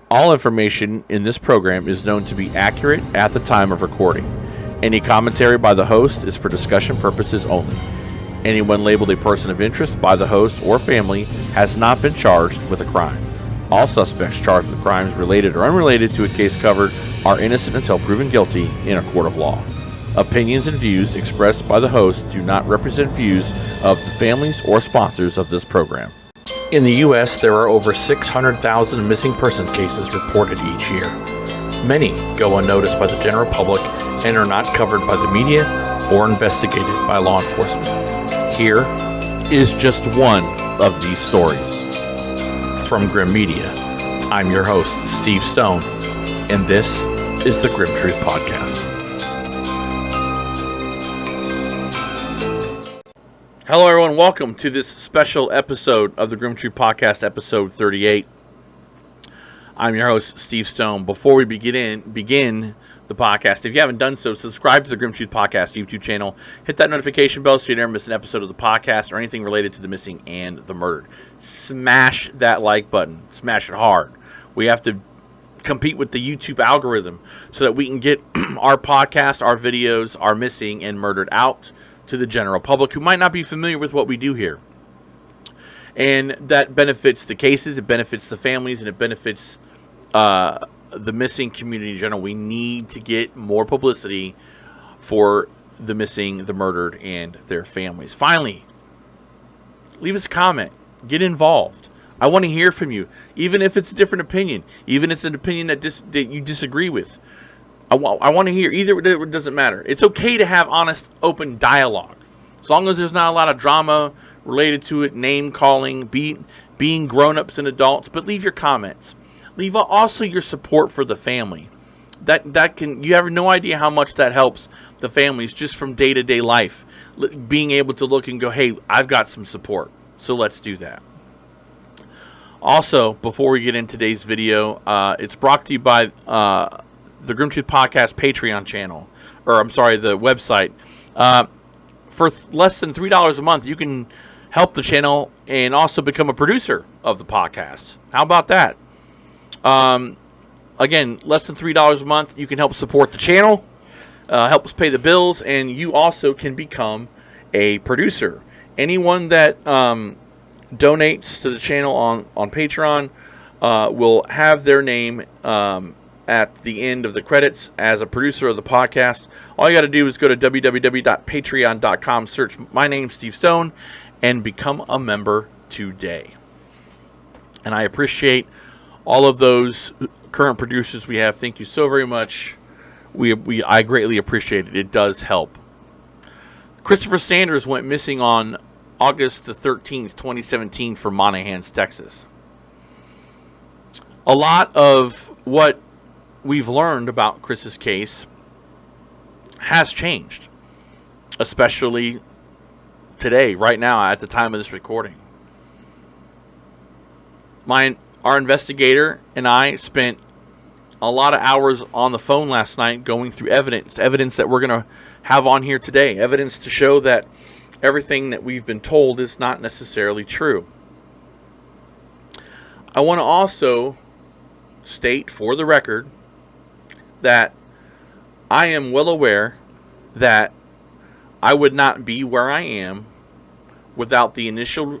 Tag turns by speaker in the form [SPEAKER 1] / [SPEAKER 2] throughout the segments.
[SPEAKER 1] All information in this program is known to be accurate at the time of recording. Any commentary by the host is for discussion purposes only. Anyone labeled a person of interest by the host or family has not been charged with a crime. All suspects charged with crimes related or unrelated to a case covered are innocent until proven guilty in a court of law. Opinions and views expressed by the host do not represent views of the families or sponsors of this program. In the U.S., there are over 600,000 missing person cases reported each year. Many go unnoticed by the general public and are not covered by the media or investigated by law enforcement. Here is just one of these stories. From Grim Media, I'm your host, Steve Stone, and this is the Grim Truth Podcast. Hello everyone, welcome to this special episode of the Grim Truth Podcast, episode 38. I'm your host, Steve Stone. Before we begin the podcast, if you haven't done so, subscribe to the Grim Truth Podcast YouTube channel. Hit that notification bell so you never miss an episode of the podcast or anything related to the missing and the murdered. Smash that like button. Smash it hard. We have to compete with the YouTube algorithm so that we can get our podcast, our videos, our missing and murdered out to the general public who might not be familiar with what we do here. And that benefits the cases, it benefits the families, and it benefits the missing community in general. We need to get more publicity for the missing, the murdered, and their families. Finally, leave us a comment. Get involved. I want to hear from you, even if it's a different opinion, even if it's an opinion that you disagree with. I want to hear. Either it doesn't matter. It's okay to have honest, open dialogue. As long as there's not a lot of drama related to it, name calling, being grown-ups and adults. But leave your comments. Leave also your support for the family. You have no idea how much that helps the families just from day-to-day life. Being able to look and go, hey, I've got some support. So let's do that. Also, before we get into today's video, it's brought to you by the Grim Truth Podcast Patreon channel, the website. For less than $3 a month, you can help the channel and also become a producer of the podcast. How about that? Again, less than $3 a month, you can help support the channel, help us pay the bills, and you also can become a producer. Anyone that donates to the channel on Patreon will have their name at the end of the credits as a producer of the podcast. All you got to do is go to www.patreon.com, search my name, Steve Stone, and become a member today. And I appreciate all of those current producers we have. Thank you so very much. I greatly appreciate it. It does help. Christopher Sanders went missing on August the 13th, 2017 from Monahans, Texas. A lot of what we've learned about Chris's case has changed, especially today, right now, at the time of this recording. Our investigator and I spent a lot of hours on the phone last night going through evidence that we're going to have on here today, evidence to show that everything that we've been told is not necessarily true. I want to also state for the record that I am well aware that I would not be where I am without the initial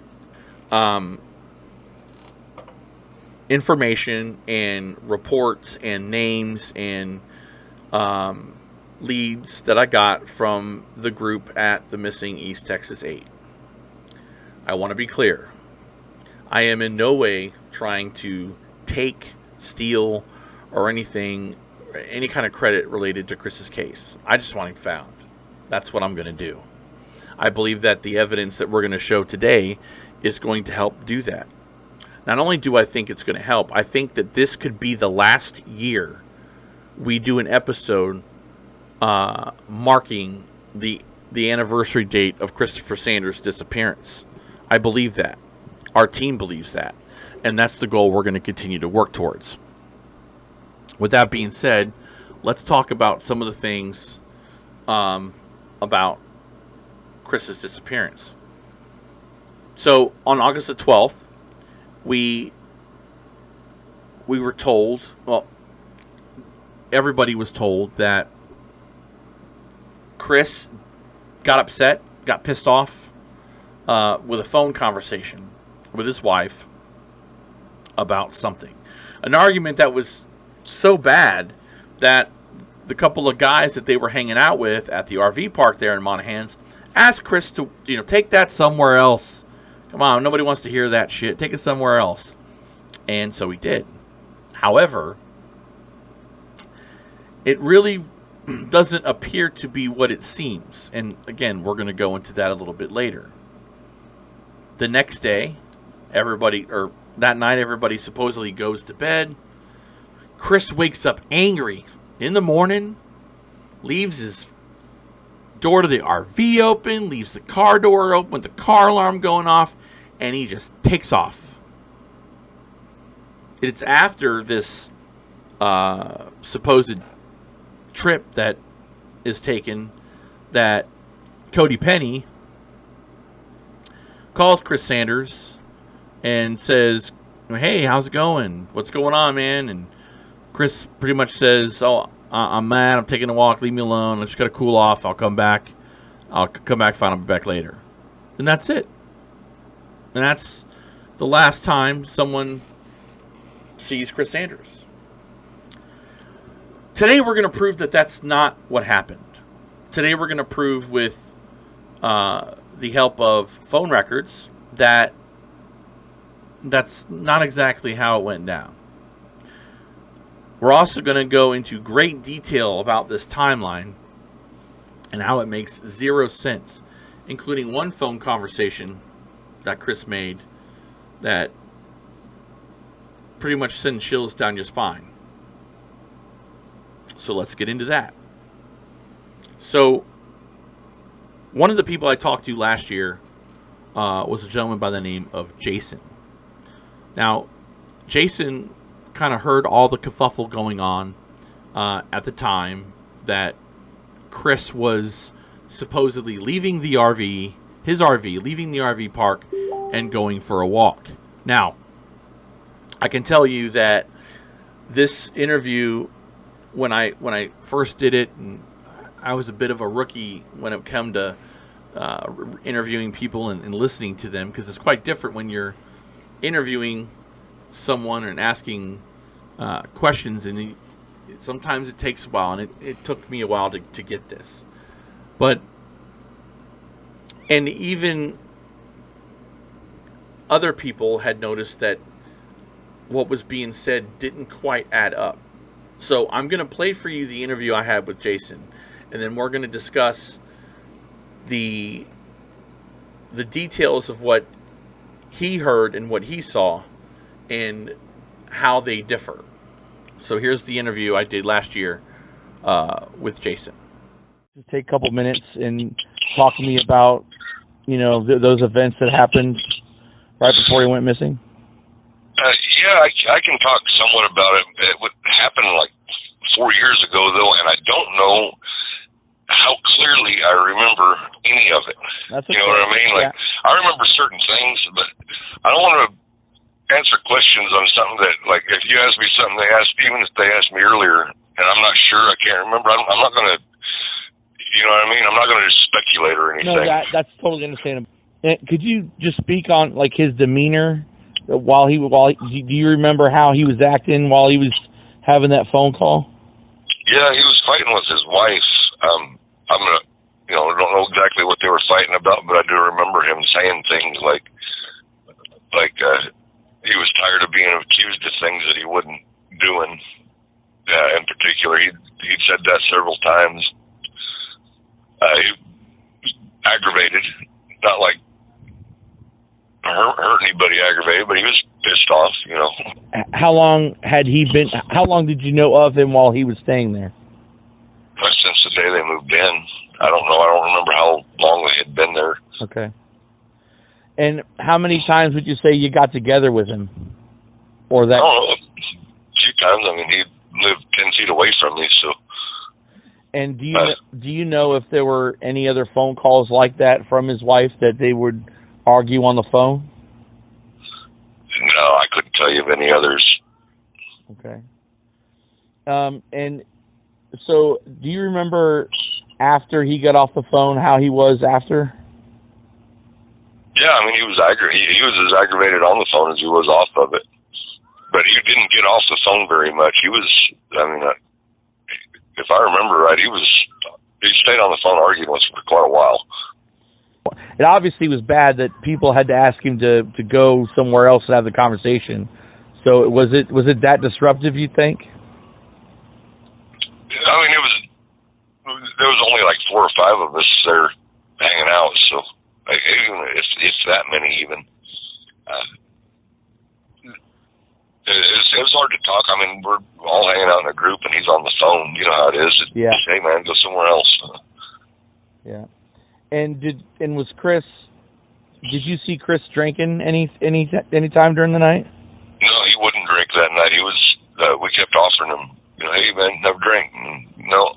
[SPEAKER 1] information and reports and names and leads that I got from the group at the Missing East Texas 8. I want to be clear. I am in no way trying to take, steal, or any kind of credit related to Chris's case. I just want him found. That's what I'm going to do. I believe that the evidence that we're going to show today is going to help do that. Not only do I think it's going to help, I think that this could be the last year we do an episode marking the anniversary date of Christopher Sanders' disappearance. I believe that. Our team believes that. And that's the goal we're going to continue to work towards. With that being said, let's talk about some of the things about Chris's disappearance. So on August the 12th, we we were told, well, everybody was told that Chris got upset, got pissed off with a phone conversation with his wife about something. An argument that was so bad that the couple of guys that they were hanging out with at the RV park there in Monahans asked Chris to, take that somewhere else. Come on, nobody wants to hear that shit. Take it somewhere else. And so he did. However, it really doesn't appear to be what it seems. And again, we're going to go into that a little bit later. The next day, that night, everybody supposedly goes to bed. Chris wakes up angry in the morning, leaves his door to the RV open, leaves the car door open with the car alarm going off, and he just takes off. It's after this supposed trip that is taken that Cody Penny calls Chris Sanders and says, "Hey, how's it going? What's going on, man?" And Chris pretty much says, "Oh, I'm mad. I'm taking a walk. Leave me alone. I just got to cool off. I'll come back. I'll come back fine. I'll be back later." And that's it. And that's the last time someone sees Chris Sanders. Today we're going to prove that that's not what happened. Today we're going to prove with the help of phone records that that's not exactly how it went down. We're also going to go into great detail about this timeline and how it makes zero sense, including one phone conversation that Chris made that pretty much sends chills down your spine. So let's get into that. So one of the people I talked to last year was a gentleman by the name of Jason. Now, Jason kind of heard all the kerfuffle going on at the time that Chris was supposedly leaving the RV, leaving the RV park and going for a walk. Now, I can tell you that this interview, when I first did it, and I was a bit of a rookie when it came to interviewing people and listening to them, because it's quite different when you're interviewing someone and asking questions, and sometimes it takes a while, and it took me a while to get this. And even other people had noticed that what was being said didn't quite add up. So I'm going to play for you the interview I had with Jason, and then we're going to discuss the details of what he heard and what he saw and how they differ. So here's the interview I did last year with Jason.
[SPEAKER 2] Just take a couple minutes and talk to me about, those events that happened right before he went missing.
[SPEAKER 3] I can talk somewhat about it. It happened like 4 years ago, though, and I don't know how clearly I remember any of it.
[SPEAKER 2] That's
[SPEAKER 3] you know what I mean? Like, yeah. I remember certain things, but I don't want to answer questions on something that, like, if you ask me something even if they asked me earlier, and I'm not sure, I can't remember, I'm not going to, you know what I mean? I'm not going to just speculate or anything.
[SPEAKER 2] No, that's totally understandable. Could you just speak on, like, his demeanor do you remember how he was acting while he was having that phone call?
[SPEAKER 3] Yeah, he was fighting with his wife. I don't know exactly what they were fighting about, but I do remember him saying things like he was tired of being accused of things that he wasn't doing. In particular, he'd said that several times. He was aggravated, not like hurt anybody aggravated, but he was pissed off,
[SPEAKER 2] How long did you know of him while he was staying there?
[SPEAKER 3] Since the day they moved in. I don't know. I don't remember how long they had been there.
[SPEAKER 2] Okay. And how many times would you say you got together with him? Or that?
[SPEAKER 3] I don't know. A few times. I mean, he lived 10 feet away from me, so.
[SPEAKER 2] And do you know if there were any other phone calls like that from his wife that they would argue on the phone?
[SPEAKER 3] No, I couldn't tell you of any others.
[SPEAKER 2] Okay. And so, do you remember after he got off the phone how he was after?
[SPEAKER 3] Yeah, I mean, he was he was as aggravated on the phone as he was off of it. But he didn't get off the phone very much. He was, I mean, if I remember right, he stayed on the phone arguing with him for quite a while.
[SPEAKER 2] It obviously was bad that people had to ask him to go somewhere else and have the conversation. So was it that disruptive, you think?
[SPEAKER 3] I mean, there was only like 4 or 5 of us there hanging out, so like, even if that many even. It was hard to talk. I mean, we're all hanging out in a group, and he's on the phone. You know how it is.
[SPEAKER 2] Yeah.
[SPEAKER 3] Hey, man, go somewhere else.
[SPEAKER 2] Yeah. And was Chris? Did you see Chris drinking any time during the night?
[SPEAKER 3] No, he wouldn't drink that night. He was. We kept offering him, hey man, have a drink. And no,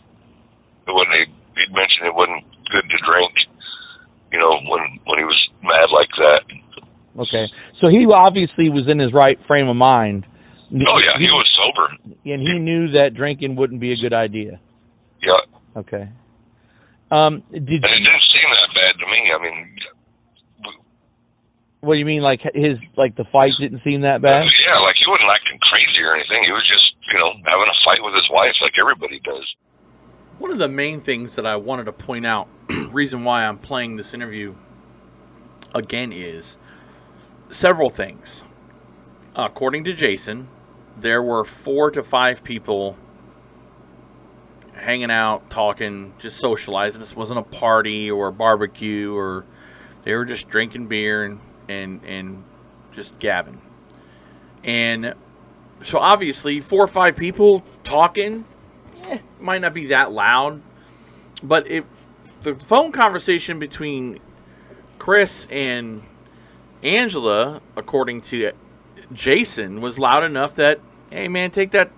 [SPEAKER 3] it wasn't. He'd mentioned it wasn't good to drink. When he was mad like that.
[SPEAKER 2] Okay, so he obviously was in his right frame of mind.
[SPEAKER 3] Oh yeah, he was sober,
[SPEAKER 2] and he knew that drinking wouldn't be a good idea.
[SPEAKER 3] Yeah.
[SPEAKER 2] Okay.
[SPEAKER 3] And it didn't seem that bad to me. I mean,
[SPEAKER 2] what do you mean, like the fight didn't seem that bad?
[SPEAKER 3] Yeah, like he wasn't acting crazy or anything. He was just, having a fight with his wife like everybody does.
[SPEAKER 1] One of the main things that I wanted to point out, reason why I'm playing this interview again, is several things. According to Jason, there were 4 to 5 people hanging out, talking, just socializing. This wasn't a party or a barbecue, or they were just drinking beer and just gabbing. And so obviously 4 or 5 people talking, might not be that loud, but the phone conversation between Chris and Angela, according to Jason, was loud enough that, hey man, take it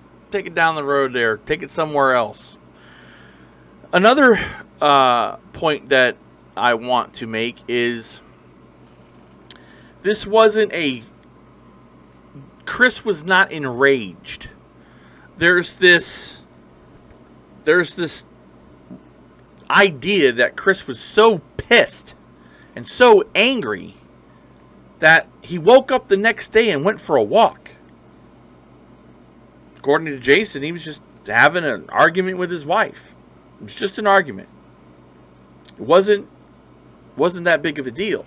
[SPEAKER 1] down the road there, take it somewhere else. Another point that I want to make is Chris was not enraged. There's this idea that Chris was so pissed and so angry that he woke up the next day and went for a walk. According to Jason, he was just having an argument with his wife. It was just an argument. It wasn't that big of a deal.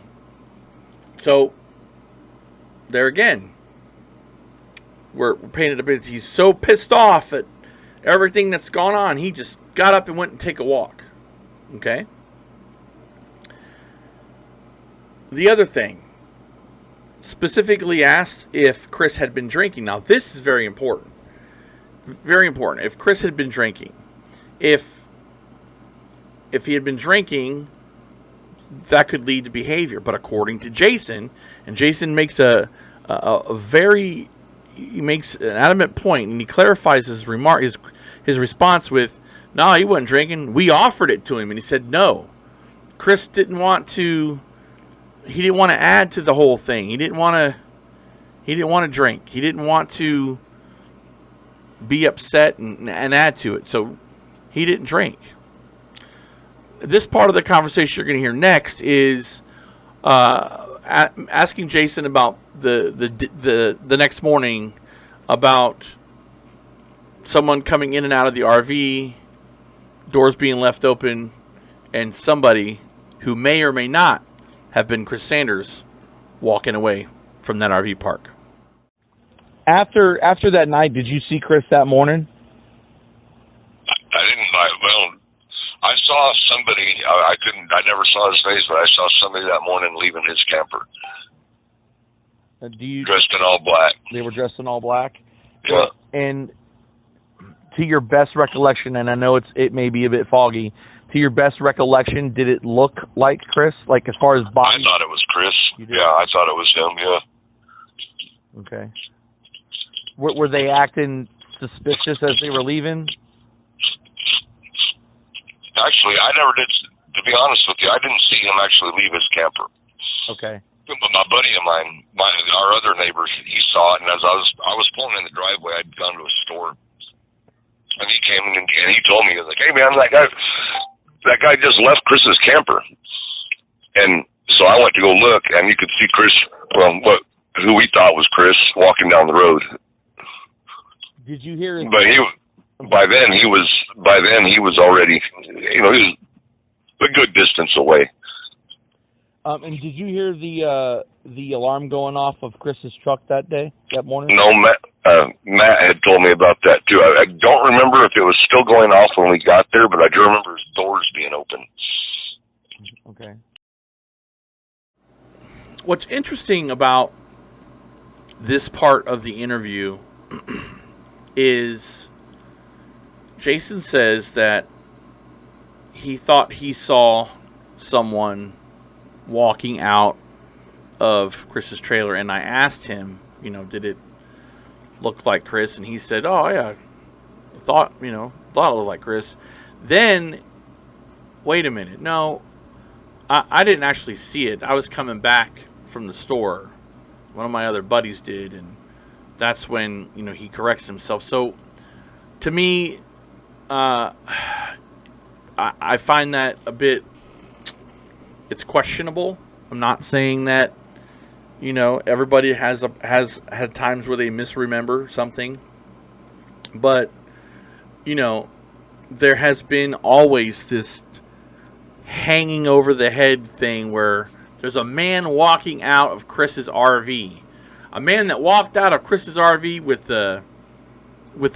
[SPEAKER 1] So, there again, we're painted a bit. He's so pissed off at everything that's gone on, he just got up and went and take a walk. Okay? The other thing, specifically asked if Chris had been drinking. Now, this is very important. Very important. If Chris had been drinking. If he had been drinking, that could lead to behavior. But according to Jason, and Jason makes he makes an adamant point, and he clarifies his remark, his response with, no, he wasn't drinking. We offered it to him, and he said no. Chris didn't want to add to the whole thing. He didn't want to drink. He didn't want to be upset and add to it. So he didn't drink. This part of the conversation you're going to hear next is asking Jason about the next morning, about someone coming in and out of the RV, doors being left open, and somebody who may or may not have been Chris Sanders walking away from that RV park.
[SPEAKER 2] After that night, did you see Chris that morning?
[SPEAKER 3] I didn't. Well, I saw somebody. I never saw his face, but I saw somebody that morning leaving his camper. Dressed in all black.
[SPEAKER 2] They were dressed in all black?
[SPEAKER 3] Yeah.
[SPEAKER 2] And to your best recollection, and I know it may be a bit foggy, to your best recollection, did it look like Chris? Like as far as body?
[SPEAKER 3] I thought it was Chris. Yeah, I thought it was him, yeah.
[SPEAKER 2] Okay. Were they acting suspicious as they were leaving?
[SPEAKER 3] Actually, I never did. To be honest with you, I didn't see him actually leave his camper.
[SPEAKER 2] Okay.
[SPEAKER 3] my buddy of mine, our other neighbors, he saw it, and as I was pulling in the driveway, I'd gone to a store, and he came in and he told me, he was like, "Hey man, that guy just left Chris's camper," and so I went to go look, and you could see Chris, who we thought was Chris, walking down the road.
[SPEAKER 2] Did you hear?
[SPEAKER 3] But by then he was already, he was a good distance away.
[SPEAKER 2] And did you hear the alarm going off of Chris's truck that morning?
[SPEAKER 3] No, Matt had told me about that too. I don't remember if it was still going off when we got there, but I do remember his doors being open.
[SPEAKER 2] Okay.
[SPEAKER 1] What's interesting about this part of the interview is Jason says that he thought he saw someone walking out of Chris's trailer, and I asked him, did it look like Chris? And he said, "Oh yeah, thought it looked like Chris." Then, wait a minute, no, I didn't actually see it. I was coming back from the store. One of my other buddies did, and that's when he corrects himself. So, to me, I find that a bit. It's questionable. I'm not saying that, everybody has had times where they misremember something. But, there has been always this hanging over the head thing where there's a man walking out of Chris's RV. A man that walked out of Chris's RV with the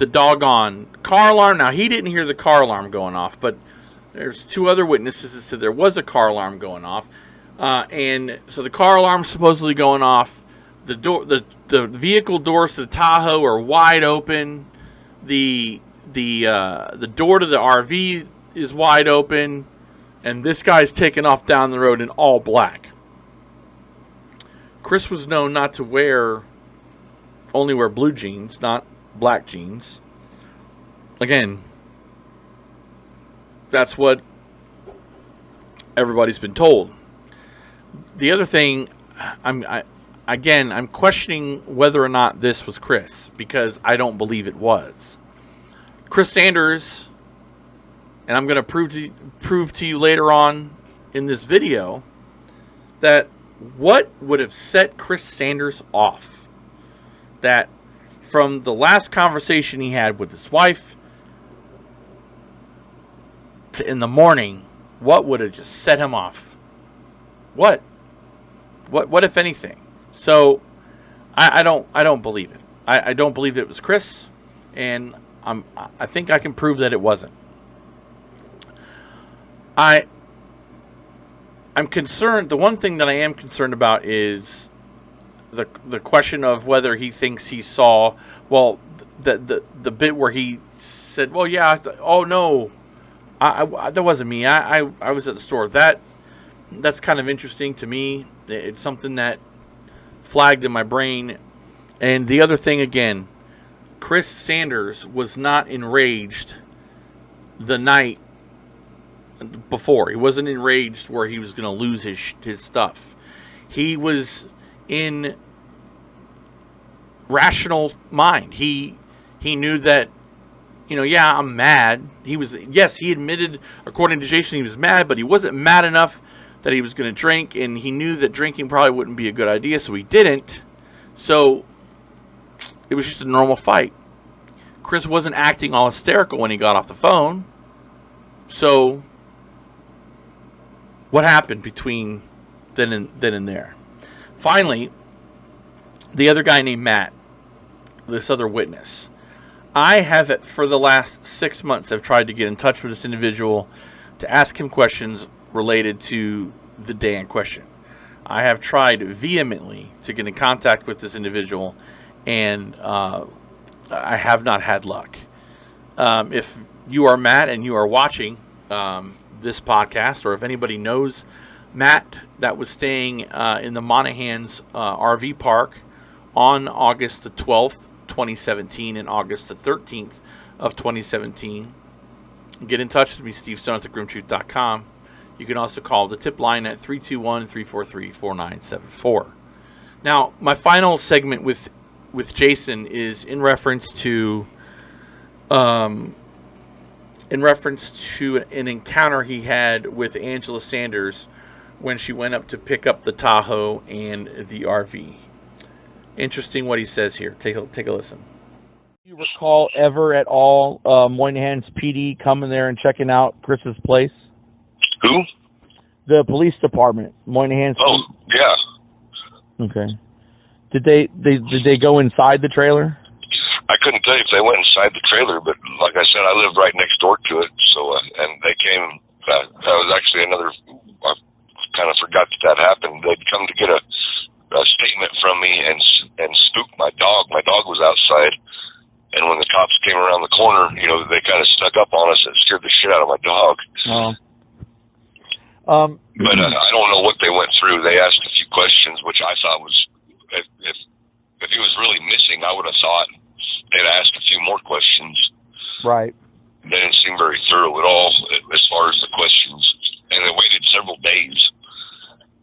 [SPEAKER 1] doggone car alarm. Now, he didn't hear the car alarm going off, but there's two other witnesses that said there was a car alarm going off, and so the car alarm's supposedly going off. The vehicle doors to the Tahoe are wide open. The door to the RV is wide open, and this guy's taking off down the road in all black. Chris was known not to only wear blue jeans, not black jeans. Again, that's what everybody's been told. The other thing, I'm questioning whether or not this was Chris, because I don't believe it was. Chris Sanders, and I'm going to prove to you later on in this video that what would have set Chris Sanders off, that from the last conversation he had with his wife to in the morning, what would have just set him off? What if anything? So I don't believe it. I don't believe it was Chris, and I think I can prove that it wasn't. I'm concerned. The one thing that I am concerned about is the question of whether he thinks he saw. Well, the bit where he said, "Well, yeah, oh no, I that wasn't me. I was at the store." That's kind of interesting to me. It's something that flagged in my brain. And the other thing, again, Chris Sanders was not enraged the night before. He wasn't enraged where he was going to lose his stuff. He was in rational mind. He knew that, yeah, I'm mad. He admitted, according to Jason, he was mad, but he wasn't mad enough that he was going to drink, and he knew that drinking probably wouldn't be a good idea, so he didn't. So it was just a normal fight. Chris wasn't acting all hysterical when he got off the phone. So what happened between then and there? Finally, the other guy named Matt, this other witness. I have, for the last 6 months, have tried to get in touch with this individual to ask him questions related to the day in question. I have tried vehemently to get in contact with this individual, and I have not had luck. If you are Matt and you are watching this podcast, or if anybody knows Matt that was staying in the Monaghan's RV park on August the 12th, 2017 and August the 13th of 2017, get in touch with me, Steve Stone at thegrimtruth.com. You can also call the tip line at 321-343-4974. Now, my final segment with Jason is in reference to an encounter he had with Angela Sanders when she went up to pick up the Tahoe and the RV. Interesting what he says here. Take a listen.
[SPEAKER 2] Do you recall ever at all Moynihan's PD coming there and checking out Chris's place?
[SPEAKER 3] Who?
[SPEAKER 2] The police department. Moynihan's.
[SPEAKER 3] Oh, yeah.
[SPEAKER 2] Okay. Did they go inside the trailer?
[SPEAKER 3] I couldn't tell you if they went inside the trailer, but like I said, I lived right next door to it. So, and they came. That was actually another. I kind of forgot that happened. They'd come to get a statement from me and spook my dog. My dog was outside, and when the cops came around the corner, they kind of snuck up on us and scared the shit out of my dog. But I don't know what they went through. They asked a few questions, which I thought was, if he was really missing, I would have thought they'd asked a few more questions.
[SPEAKER 2] Right.
[SPEAKER 3] They didn't seem very thorough at all as far as the questions, and they waited several days.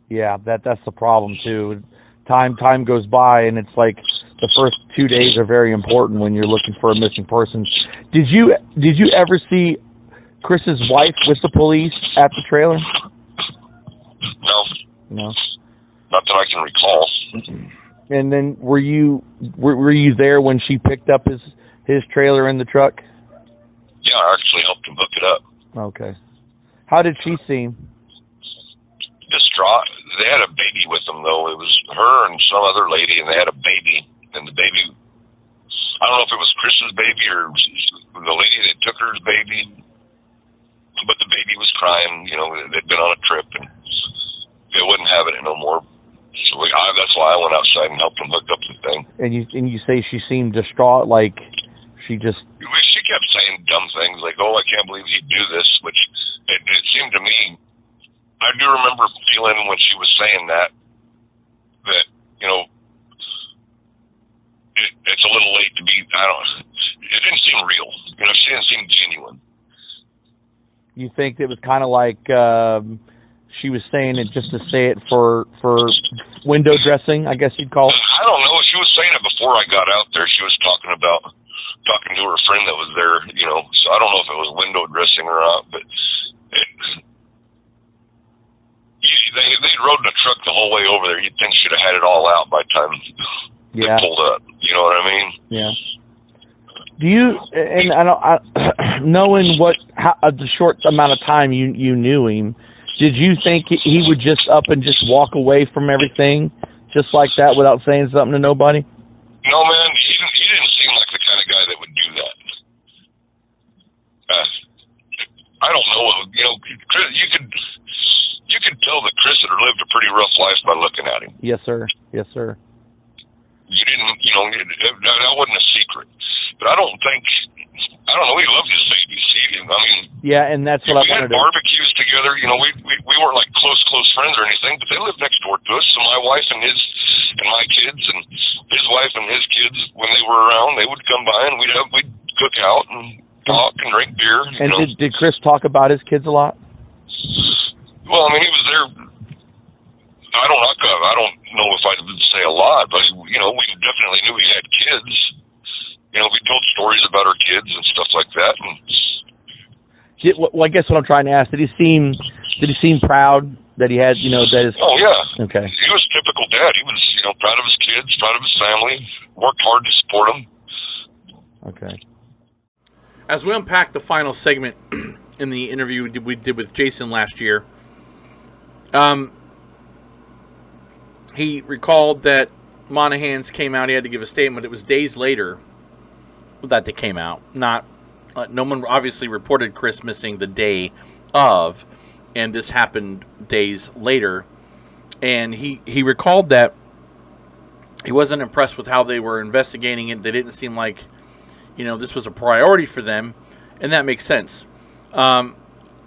[SPEAKER 2] Yeah, that's the problem too. Time goes by, and it's like the first 2 days are very important when you're looking for a missing person. Did you ever see Chris's wife with the police at the trailer? No.
[SPEAKER 3] Not that I can recall.
[SPEAKER 2] And then were you there when she picked up his trailer in the truck?
[SPEAKER 3] Yeah, I actually helped him hook it up.
[SPEAKER 2] Okay. How did she seem?
[SPEAKER 3] Distraught. They had a baby with them, though. It was her and some other lady, and they had a baby. And the baby, I don't know if it was Chris's baby or the lady that took her's baby, but the baby was crying. They'd been on a trip, and they wouldn't have it no more. So that's why I went outside and helped them hook up the thing.
[SPEAKER 2] And you say she seemed distraught, like she just...
[SPEAKER 3] She kept saying dumb things like, "Oh, I can't believe he'd do this," which it seemed to me, I do remember feeling when she was saying that it's a little late to be, it didn't seem real. She didn't seem genuine.
[SPEAKER 2] You think it was kind of like she was saying it just to say it for window dressing, I guess you'd call it?
[SPEAKER 3] I don't know. She was saying it before I got out there. She was talking to her friend that was there, so I don't know if it was window dressing or not, but they rode in a truck the whole way over there. You'd think she'd have had it all out by the time they pulled up. You know what I mean? Yeah.
[SPEAKER 2] Do you, and knowing the short amount of time you knew him, did you think he would just up and just walk away from everything just like that without saying something to nobody?
[SPEAKER 3] No, man. He didn't seem like the kind of guy that would do that. I don't know. Chris, you could tell that Chris had lived a pretty rough life by looking at him.
[SPEAKER 2] Yes, sir. Yes, sir.
[SPEAKER 3] You didn't, that wasn't a secret. But I don't know, he loved his babies.
[SPEAKER 2] Yeah, and that's what I wanted to...
[SPEAKER 3] We had barbecues together, we weren't like close friends or anything, but they lived next door to us. So my wife and my kids and his wife and his kids, when they were around, they would come by and we'd cook out and talk and drink beer.
[SPEAKER 2] And did Chris talk about his kids a lot?
[SPEAKER 3] Well, he was there. I don't know if I would say a lot, but we definitely knew he had kids. We told stories about our kids and stuff like that.
[SPEAKER 2] Well, I guess what I'm trying to ask, did he seem proud that he had, that his...
[SPEAKER 3] Oh, yeah.
[SPEAKER 2] Okay.
[SPEAKER 3] He was a typical dad. He was, proud of his kids, proud of his family, worked hard to support them.
[SPEAKER 2] Okay.
[SPEAKER 1] As we unpack the final segment in the interview we did with Jason last year, he recalled that Monahan's came out. He had to give a statement. It was days later that they came out. No one obviously reported Chris missing the day of, and this happened days later. And he recalled that he wasn't impressed with how they were investigating it. They didn't seem like, this was a priority for them, and that makes sense. In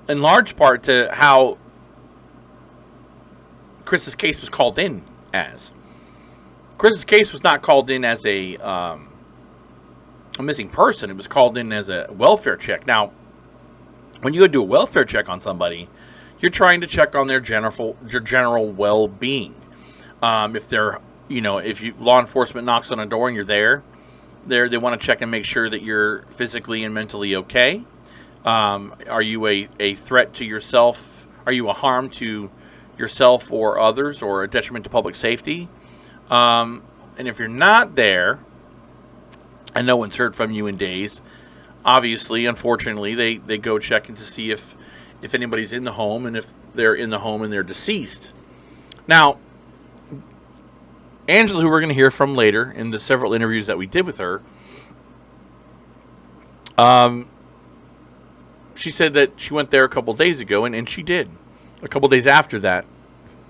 [SPEAKER 1] large part to how Chris's case was called in as. Chris's case was not called in as a missing person. It was called in as a welfare check. Now, when you go do a welfare check on somebody, you're trying to check on their general well-being. If they're, if law enforcement knocks on a door and you're there, they want to check and make sure that you're physically and mentally okay. Are you a threat to yourself? Are you a harm to yourself or others, or a detriment to public safety? And if you're not there, and no one's heard from you in days, obviously, unfortunately, they go checking to see if anybody's in the home, and if they're in the home and they're deceased. Now, Angela, who we're going to hear from later in the several interviews that we did with her, she said that she went there a couple days ago, and she did. A couple days after that,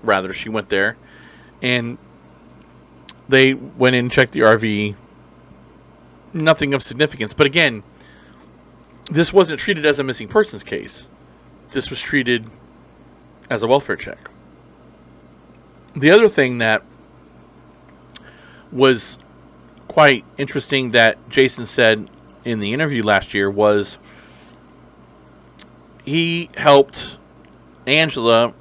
[SPEAKER 1] rather, she went there, and they went in and checked the RV. Nothing of significance. But again, this wasn't treated as a missing persons case. This was treated as a welfare check. The other thing that was quite interesting that Jason said in the interview last year was he helped Angela,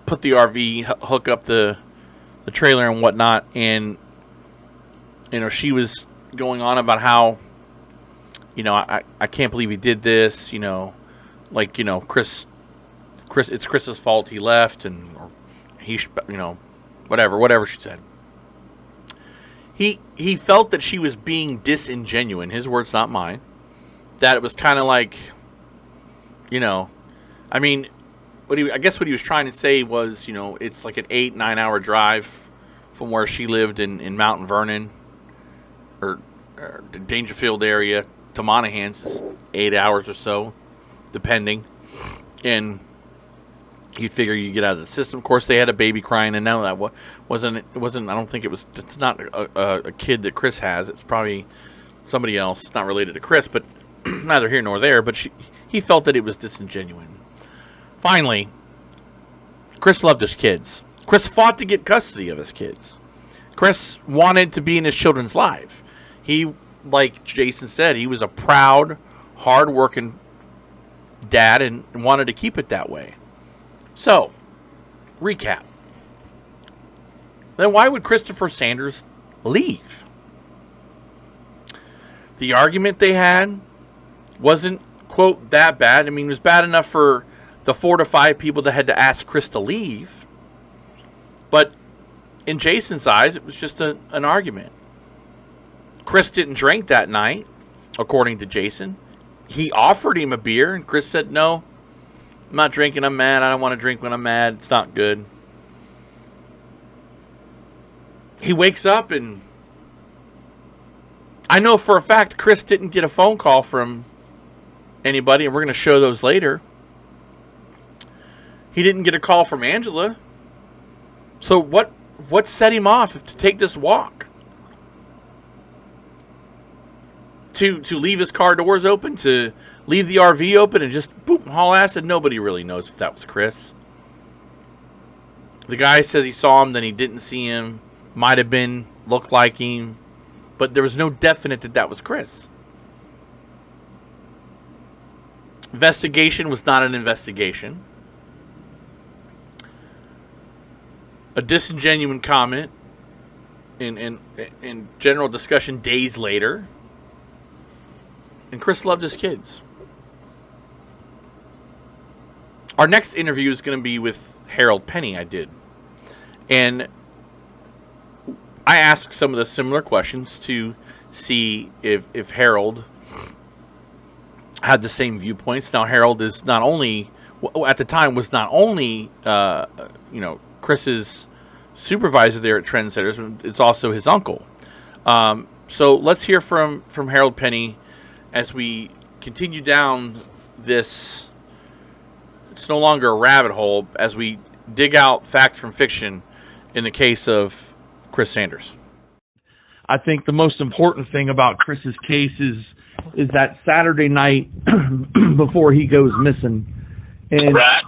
[SPEAKER 1] put the RV, hook up the trailer and whatnot, and she was going on about how I can't believe he did this, Chris, it's Chris's fault he left, and or he whatever she said. He felt that she was being disingenuous, his words, not mine, that it was kind of like, I mean, I guess what he was trying to say was, it's like an 8-9 hour drive from where she lived in Mount Vernon or the Dangerfield area to Monaghan's is 8 hours or so, depending. And you'd figure you get out of the system. Of course, they had a baby crying, and no, that wasn't. I don't think it was. It's not a kid that Chris has. It's probably somebody else, not related to Chris, but neither here nor there. But he felt that it was disingenuous. Finally, Chris loved his kids. Chris fought to get custody of his kids. Chris wanted to be in his children's life. He, like Jason said, he was a proud, hard-working dad and wanted to keep it that way. So, recap. Then why would Christopher Sanders leave? The argument they had wasn't, quote, that bad. I mean, it was bad enough for the 4 to 5 people that had to ask Chris to leave. But in Jason's eyes, it was just an argument. Chris didn't drink that night, according to Jason. He offered him a beer, and Chris said, no, I'm not drinking, I'm mad. I don't want to drink when I'm mad. It's not good. He wakes up, and I know for a fact Chris didn't get a phone call from anybody, and we're going to show those later. He didn't get a call from Angela. So what set him off to take this walk? To leave his car doors open, to leave the RV open and just boom, haul ass, and nobody really knows if that was Chris. The guy says he saw him, then he didn't see him. Might have been, looked like him, but there was no definite that was Chris. Investigation was not an investigation. A disingenuous comment in general discussion days later. And Chris loved his kids. Our next interview is going to be with Harold Penny, I did. And I asked some of the similar questions to see if Harold had the same viewpoints. Now, Harold is not only, at the time, was not only, Chris's supervisor there at Trendsetters, it's also his uncle. So let's hear from Harold Penny as we continue down this. It's no longer a rabbit hole as we dig out fact from fiction in the case of Chris Sanders.
[SPEAKER 2] I think the most important thing about Chris's case is that Saturday night before he goes missing. And
[SPEAKER 3] Right.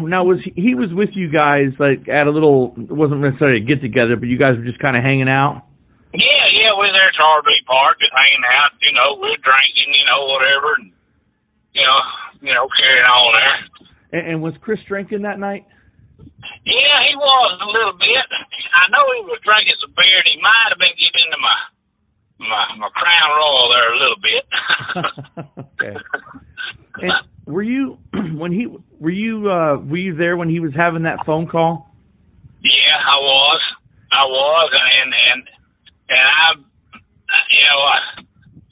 [SPEAKER 2] now he was with you guys like at a little, it wasn't necessarily a get together, but you guys were just kind of hanging out?
[SPEAKER 4] Yeah, we were there at RV Park just hanging out, we were drinking, whatever. And, carrying on there.
[SPEAKER 2] And was Chris drinking that night?
[SPEAKER 4] Yeah, he was a little bit. I know he was drinking some beer, and he might have been getting into my Crown Royal there a little bit.
[SPEAKER 2] Okay. And were you there when he was having that phone call?
[SPEAKER 4] Yeah, I was, and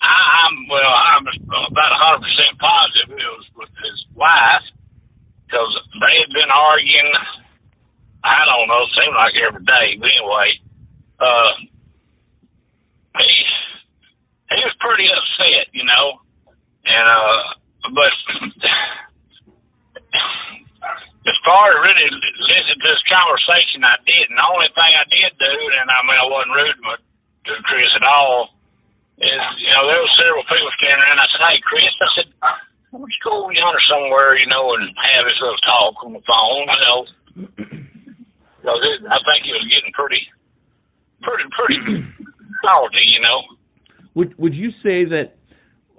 [SPEAKER 4] I'm about 100% positive it was with his wife, because they had been arguing. I don't know, it seemed like every day, but anyway, he was pretty upset, and but as far as really listening to this conversation, I didn't. The only thing I did do, and I wasn't rude to Chris at all, is, there were several people standing around. I said, "Hey, Chris," I said, "why don't you go over yonder somewhere, and have this little talk on the phone, because I think he was getting pretty salty,
[SPEAKER 2] Would you say that?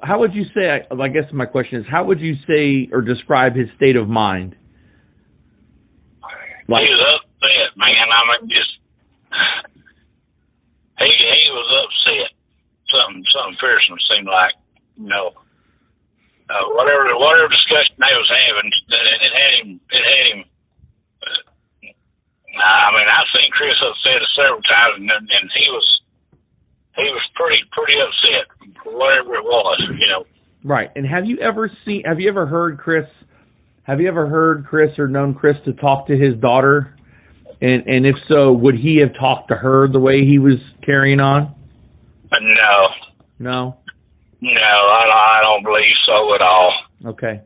[SPEAKER 2] How would you say? I guess my question is, how would you say or describe his state of mind?
[SPEAKER 4] He was upset, man. He was upset. Something fearsome seemed like, whatever discussion they was having, it had him. I've seen Chris upset several times, and he was pretty upset, whatever it was,
[SPEAKER 2] Right. And have you ever heard Chris or known Chris to talk to his daughter? And if so, would he have talked to her the way he was carrying on?
[SPEAKER 4] No.
[SPEAKER 2] No,
[SPEAKER 4] I don't believe so at all.
[SPEAKER 2] Okay.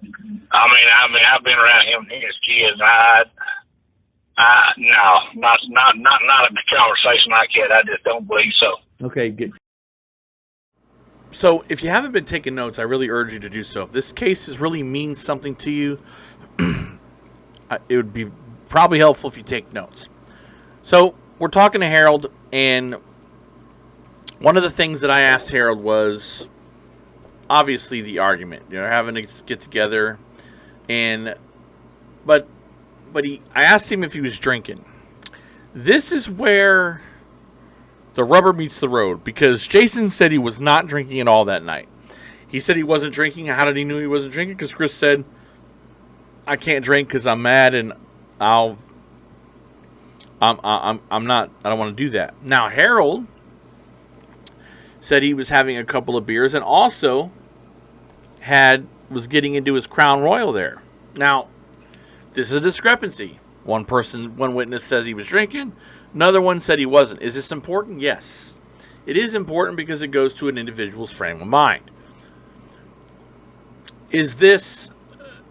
[SPEAKER 4] I've been around him and his kids. No, not a conversation like that. I just don't believe so.
[SPEAKER 2] Okay, good.
[SPEAKER 1] So if you haven't been taking notes, I really urge you to do so. If this case really means something to you, it would be probably helpful if you take notes. So we're talking to Harold, and one of the things that I asked Harold was obviously the argument. They're having to get together, but I asked him if he was drinking. This is where the rubber meets the road, because Jason said he was not drinking at all that night. He said he wasn't drinking. How did he know he wasn't drinking? Because Chris said, "I can't drink because I'm mad, and I'm not. I don't want to do that." Now Harold said he was having a couple of beers and also was getting into his Crown Royal there. Now, this is a discrepancy. One witness says he was drinking. Another one said he wasn't. Is this important? Yes. It is important because it goes to an individual's frame of mind. Is this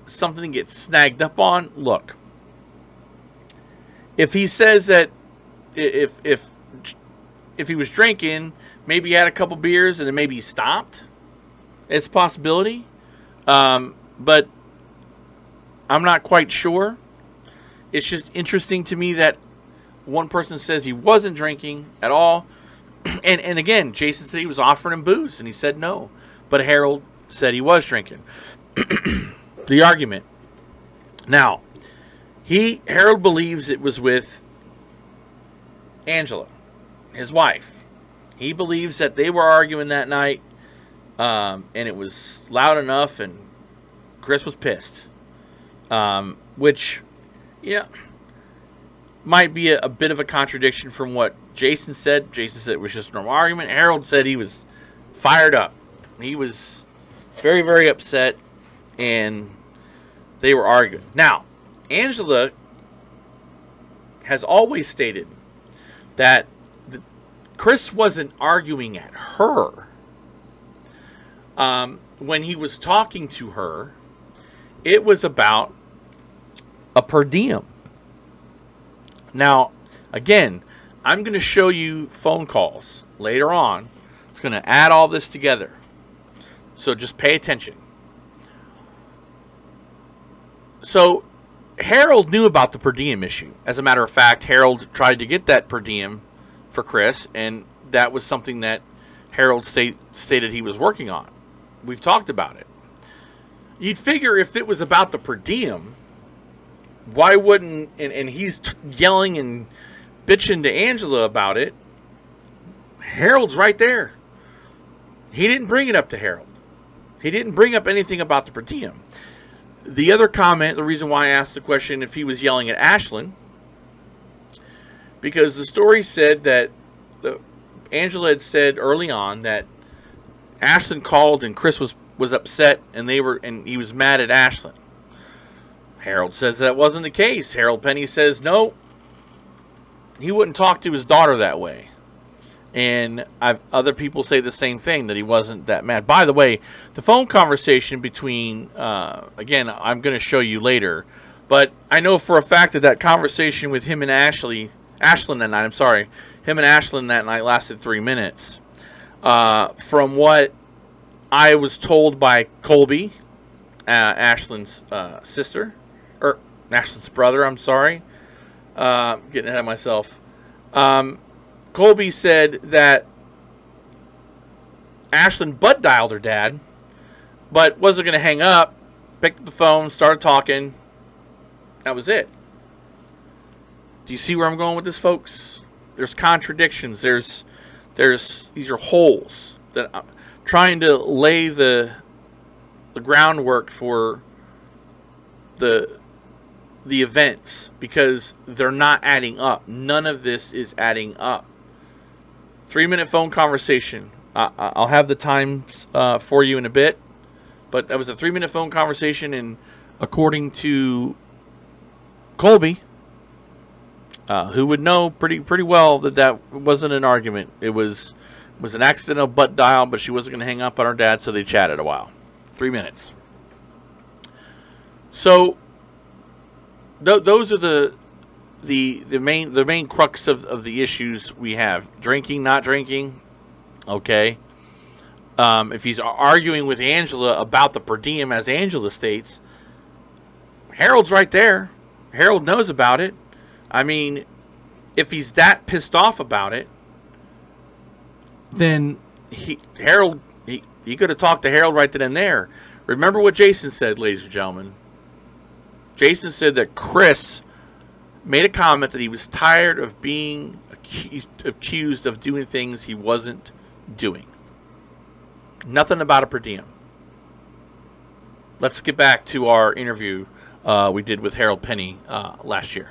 [SPEAKER 1] something that gets snagged up on? Look, if he says that if he was drinking, maybe he had a couple beers and then maybe he stopped, it's a possibility. But I'm not quite sure. It's just interesting to me that one person says he wasn't drinking at all. And again, Jason said he was offering him booze, and he said no. But Harold said he was drinking. The argument. Now, Harold believes it was with Angela, his wife. He believes that they were arguing that night, and it was loud enough, and Chris was pissed. Which, might be a bit of a contradiction from what Jason said. Jason said it was just a normal argument. Harold said he was fired up. He was very, very upset, and they were arguing. Now, Angela has always stated that Chris wasn't arguing at her. When he was talking to her, it was about a per diem. Now, again, I'm going to show you phone calls later on. It's going to add all this together. So just pay attention. So Harold knew about the per diem issue. As a matter of fact, Harold tried to get that per diem for Chris, and that was something that Harold stated he was working on. We've talked about it. You'd figure if it was about the per diem, why wouldn't, and he's yelling and bitching to Angela about it. Harold's right there. He didn't bring it up to Harold. He didn't bring up anything about the per diem. The other comment, the reason why I asked the question if he was yelling at Ashlyn, because the story said that Angela had said early on that Ashlyn called and Chris was upset and he was mad at Ashlyn. Harold says that wasn't the case. Harold Penny says no, he wouldn't talk to his daughter that way. And other people say the same thing, that he wasn't that mad. By the way, the phone conversation between, again, I'm going to show you later, but I know for a fact that conversation with him and Ashlyn that night, him and Ashlyn that night lasted 3 minutes. From what I was told by Colby, Ashlyn's sister, or Ashlyn's brother, I'm sorry. Getting ahead of myself. Colby said that Ashlyn butt dialed her dad, but wasn't going to hang up, picked up the phone, started talking. That was it. Do you see where I'm going with this, folks? There's contradictions. There's these are holes that I'm trying to lay the groundwork for the events, because they're not adding up. None of this is adding up. 3-minute phone conversation. I'll have the times for you in a bit, but that was a 3-minute phone conversation, and according to Colby, who would know pretty well that wasn't an argument. It was an accidental butt dial, but she wasn't going to hang up on her dad, so they chatted a while. 3 minutes. So those are the main crux of the issues we have. Drinking, not drinking. Okay. If he's arguing with Angela about the per diem, as Angela states, Harold's right there. Harold knows about it. I mean, if he's that pissed off about it, then he could have talked to Harold right then and there. Remember what Jason said, ladies and gentlemen. Jason said that Chris made a comment that he was tired of being accused of doing things he wasn't doing. Nothing about a per diem. Let's get back to our interview we did with Harold Penny last year.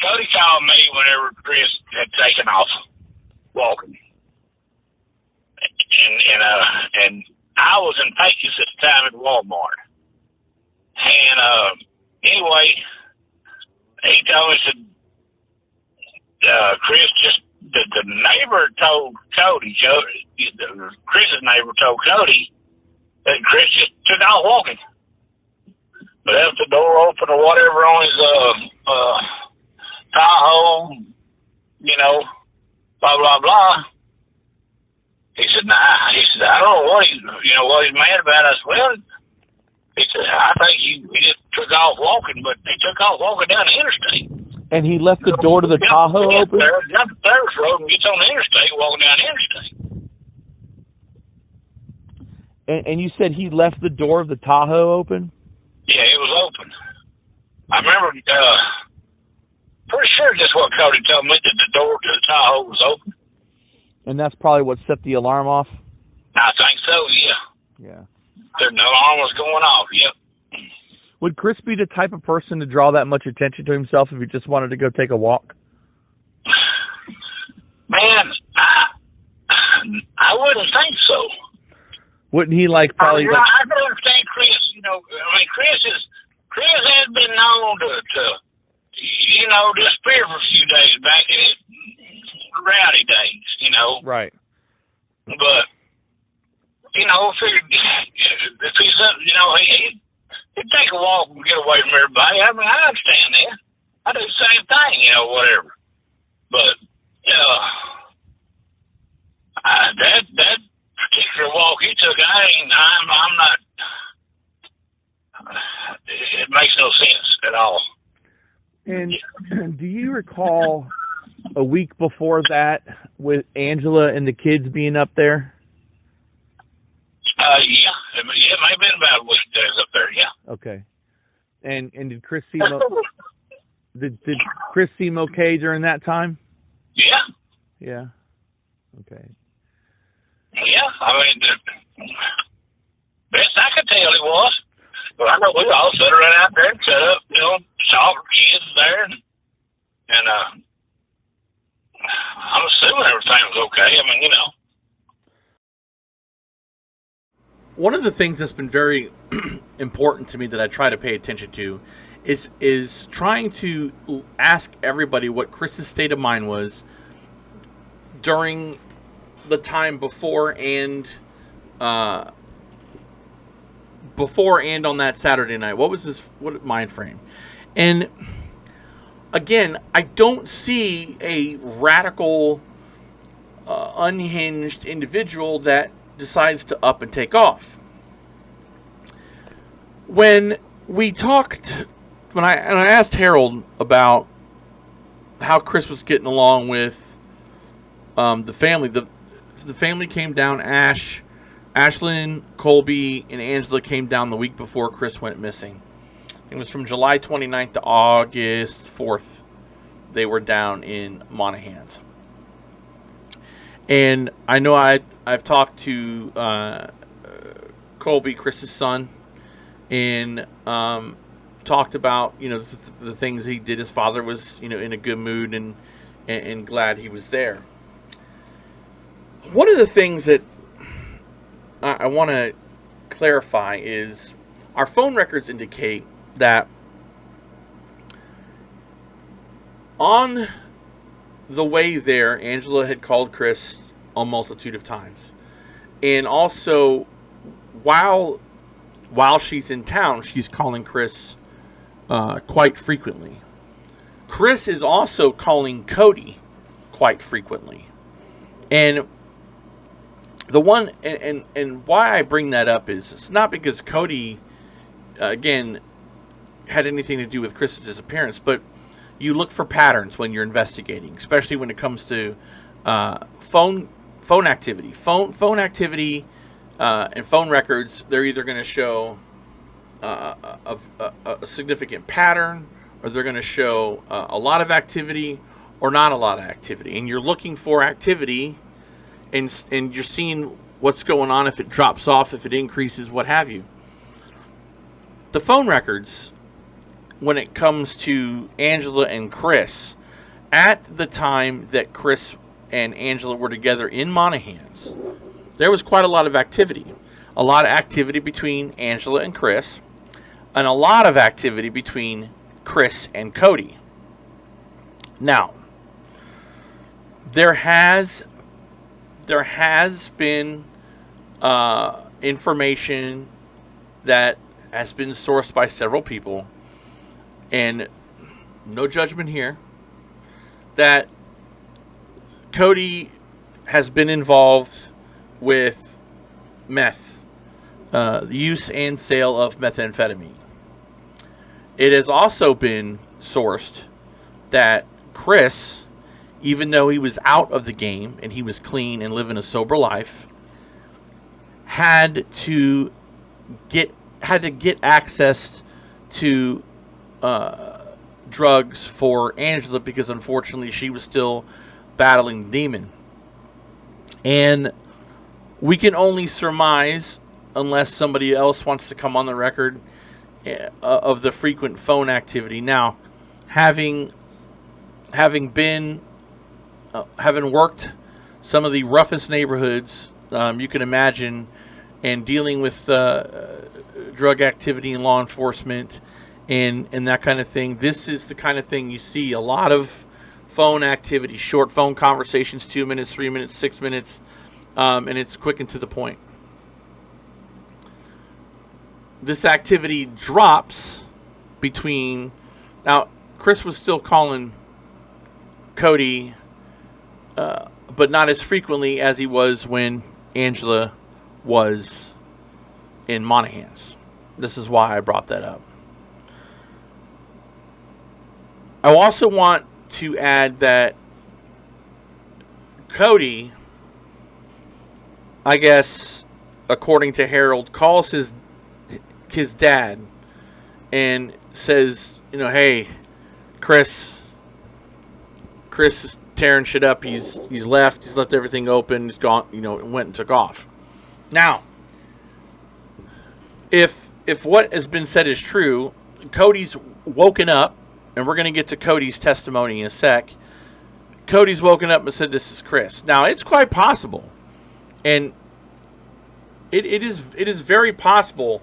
[SPEAKER 4] Cody called me whenever Chris had taken off walking. And I was in Pecos at the time at Walmart. And anyway, he told me, said, Chris, just the neighbor told Cody, Chris's neighbor told Cody that Chris just took off walking. But left the door open or whatever on his Tahoe, blah, blah, blah. He said, nah. He said, I don't know what he's mad about. I said, well, he said, I think he just took off walking, but he took off walking down the interstate.
[SPEAKER 2] And he left the door to the Tahoe open?
[SPEAKER 4] Got the third road and gets on the interstate, walking down the interstate.
[SPEAKER 2] And you said he left the door of the Tahoe open?
[SPEAKER 4] Yeah, it was open. I remember, pretty sure that's what Cody told me, that the door to the Tahoe was open.
[SPEAKER 2] And that's probably what set the alarm off?
[SPEAKER 4] I think so, yeah.
[SPEAKER 2] Yeah.
[SPEAKER 4] The alarm was going off, yep.
[SPEAKER 2] Would Chris be the type of person to draw that much attention to himself if he just wanted to go take a walk?
[SPEAKER 4] Man, I wouldn't think so.
[SPEAKER 2] Wouldn't he probably...
[SPEAKER 4] I can understand Chris, Chris has been known to disappear for a few days back in his rowdy days,
[SPEAKER 2] Right.
[SPEAKER 4] But, figured if he's up, he'd take a walk and get away from everybody. I mean, I understand that. I do the same thing, whatever. But, that particular walk he took, I'm not, it makes no sense at all.
[SPEAKER 2] And do you recall a week before that with Angela and the kids being up there?
[SPEAKER 4] Yeah, it may have been about a week they was up there.
[SPEAKER 2] Okay. And did Chris seem did Chris seem okay during that time?
[SPEAKER 4] Yeah.
[SPEAKER 2] Yeah. Okay.
[SPEAKER 4] Yeah. I mean, the best I could tell he was. But I know we all sat around out there and set up, saw the kids there, and I'm assuming everything was okay. I mean,
[SPEAKER 1] One of the things that's been very important to me that I try to pay attention to is trying to ask everybody what Chris's state of mind was during the time before and on that Saturday night. What was his mind frame? And again, I don't see a radical, unhinged individual that decides to up and take off. When I asked Harold about how Chris was getting along with the family, the family came down. Ashlyn, Colby, and Angela came down the week before Chris went missing. It was from July 29th to August 4th. They were down in Monahans. And I know I've talked to Colby, Chris's son, and talked about the things he did. His father was in a good mood and glad he was there. One of the things that I want to clarify is our phone records indicate that on the way there, Angela had called Chris a multitude of times. And also, while she's in town, she's calling Chris quite frequently. Chris is also calling Cody quite frequently. And the one, and why I bring that up is it's not because Cody, again, had anything to do with Chris's disappearance, but you look for patterns when you're investigating, especially when it comes to phone activity. Phone activity and phone records, they're either going to show a significant pattern, or they're going to show a lot of activity or not a lot of activity. And you're looking for activity, and you're seeing what's going on, if it drops off, if it increases, what have you. The phone records, when it comes to Angela and Chris, at the time that Chris and Angela were together in Monahans, there was quite a lot of activity. A lot of activity between Angela and Chris, and a lot of activity between Chris and Cody. Now, there has been information that has been sourced by several people, and no judgment here, that Cody has been involved with meth, the use and sale of methamphetamine. It has also been sourced that Chris, even though he was out of the game and he was clean and living a sober life, had to get access to drugs for Angela, because unfortunately she was still battling the demon. And we can only surmise, unless somebody else wants to come on the record, of the frequent phone activity. Now, having worked some of the roughest neighborhoods you can imagine, and dealing with drug activity and law enforcement and that kind of thing, this is the kind of thing you see. A lot of phone activity, short phone conversations, 2 minutes, 3 minutes, 6 minutes, and it's quick and to the point. This activity drops between... Now, Chris was still calling Cody, but not as frequently as he was when Angela was in Monahans. This is why I brought that up. I also want to add that Cody, I guess, according to Harold, calls his dad and says, hey, Chris is tearing shit up. He's left. He's left everything open. He's gone. Went and took off. Now, if what has been said is true, Cody's woken up, and we're going to get to Cody's testimony in a sec. Cody's woken up and said, "This is Chris." Now, it's quite possible, and it is very possible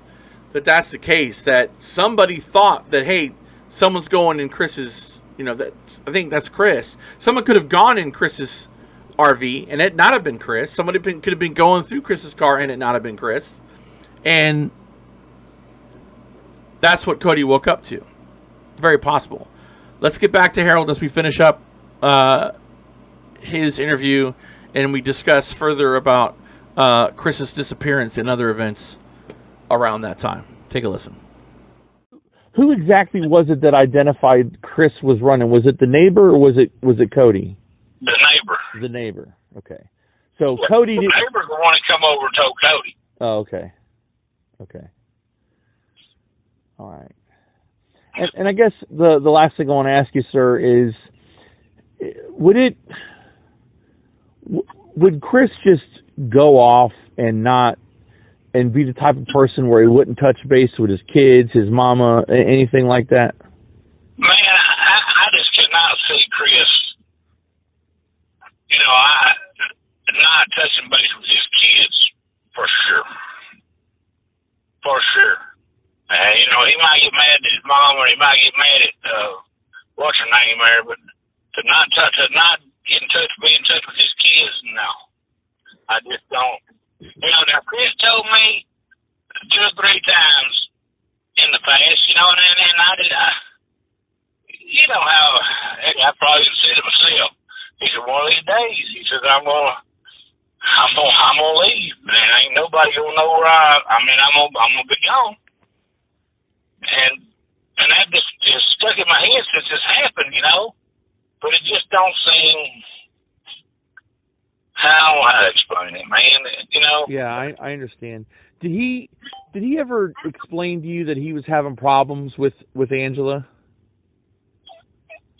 [SPEAKER 1] that that's the case. That somebody thought that, hey, someone's going in Chris's. That I think that's Chris. Someone could have gone in Chris's RV and it not have been Chris. Somebody could have been going through Chris's car and it not have been Chris. And that's what Cody woke up to. Very possible. Let's get back to Harold as we finish up his interview and we discuss further about Chris's disappearance and other events around that time. Take a listen.
[SPEAKER 2] Who exactly was it that identified Chris was running? Was it the neighbor or was it Cody?
[SPEAKER 4] The neighbor.
[SPEAKER 2] The neighbor. Okay. So Cody.
[SPEAKER 4] The neighbor's the one that come over and told Cody.
[SPEAKER 2] Oh, okay. Okay. All right. And I guess the last thing I want to ask you, sir, is would Chris just go off and be the type of person where he wouldn't touch base with his kids, his mama, anything like that?
[SPEAKER 4] Man, I just cannot see Chris, not touching base with his kids, for sure. For sure. He might get mad at his mom or he might get mad at, what's her name there, but to not get in touch, be in touch with his kids, no. I just don't. Now Chris told me 2 or 3 times in the past, and I did. I probably said it myself. He said, one of these days, he said, I'm gonna leave, man. Ain't nobody gonna know where I'm gonna be gone. And that just stuck in my head since this happened, But it just don't seem. How to explain it, man?
[SPEAKER 2] Yeah, I understand. Did he ever explain to you that he was having problems with Angela?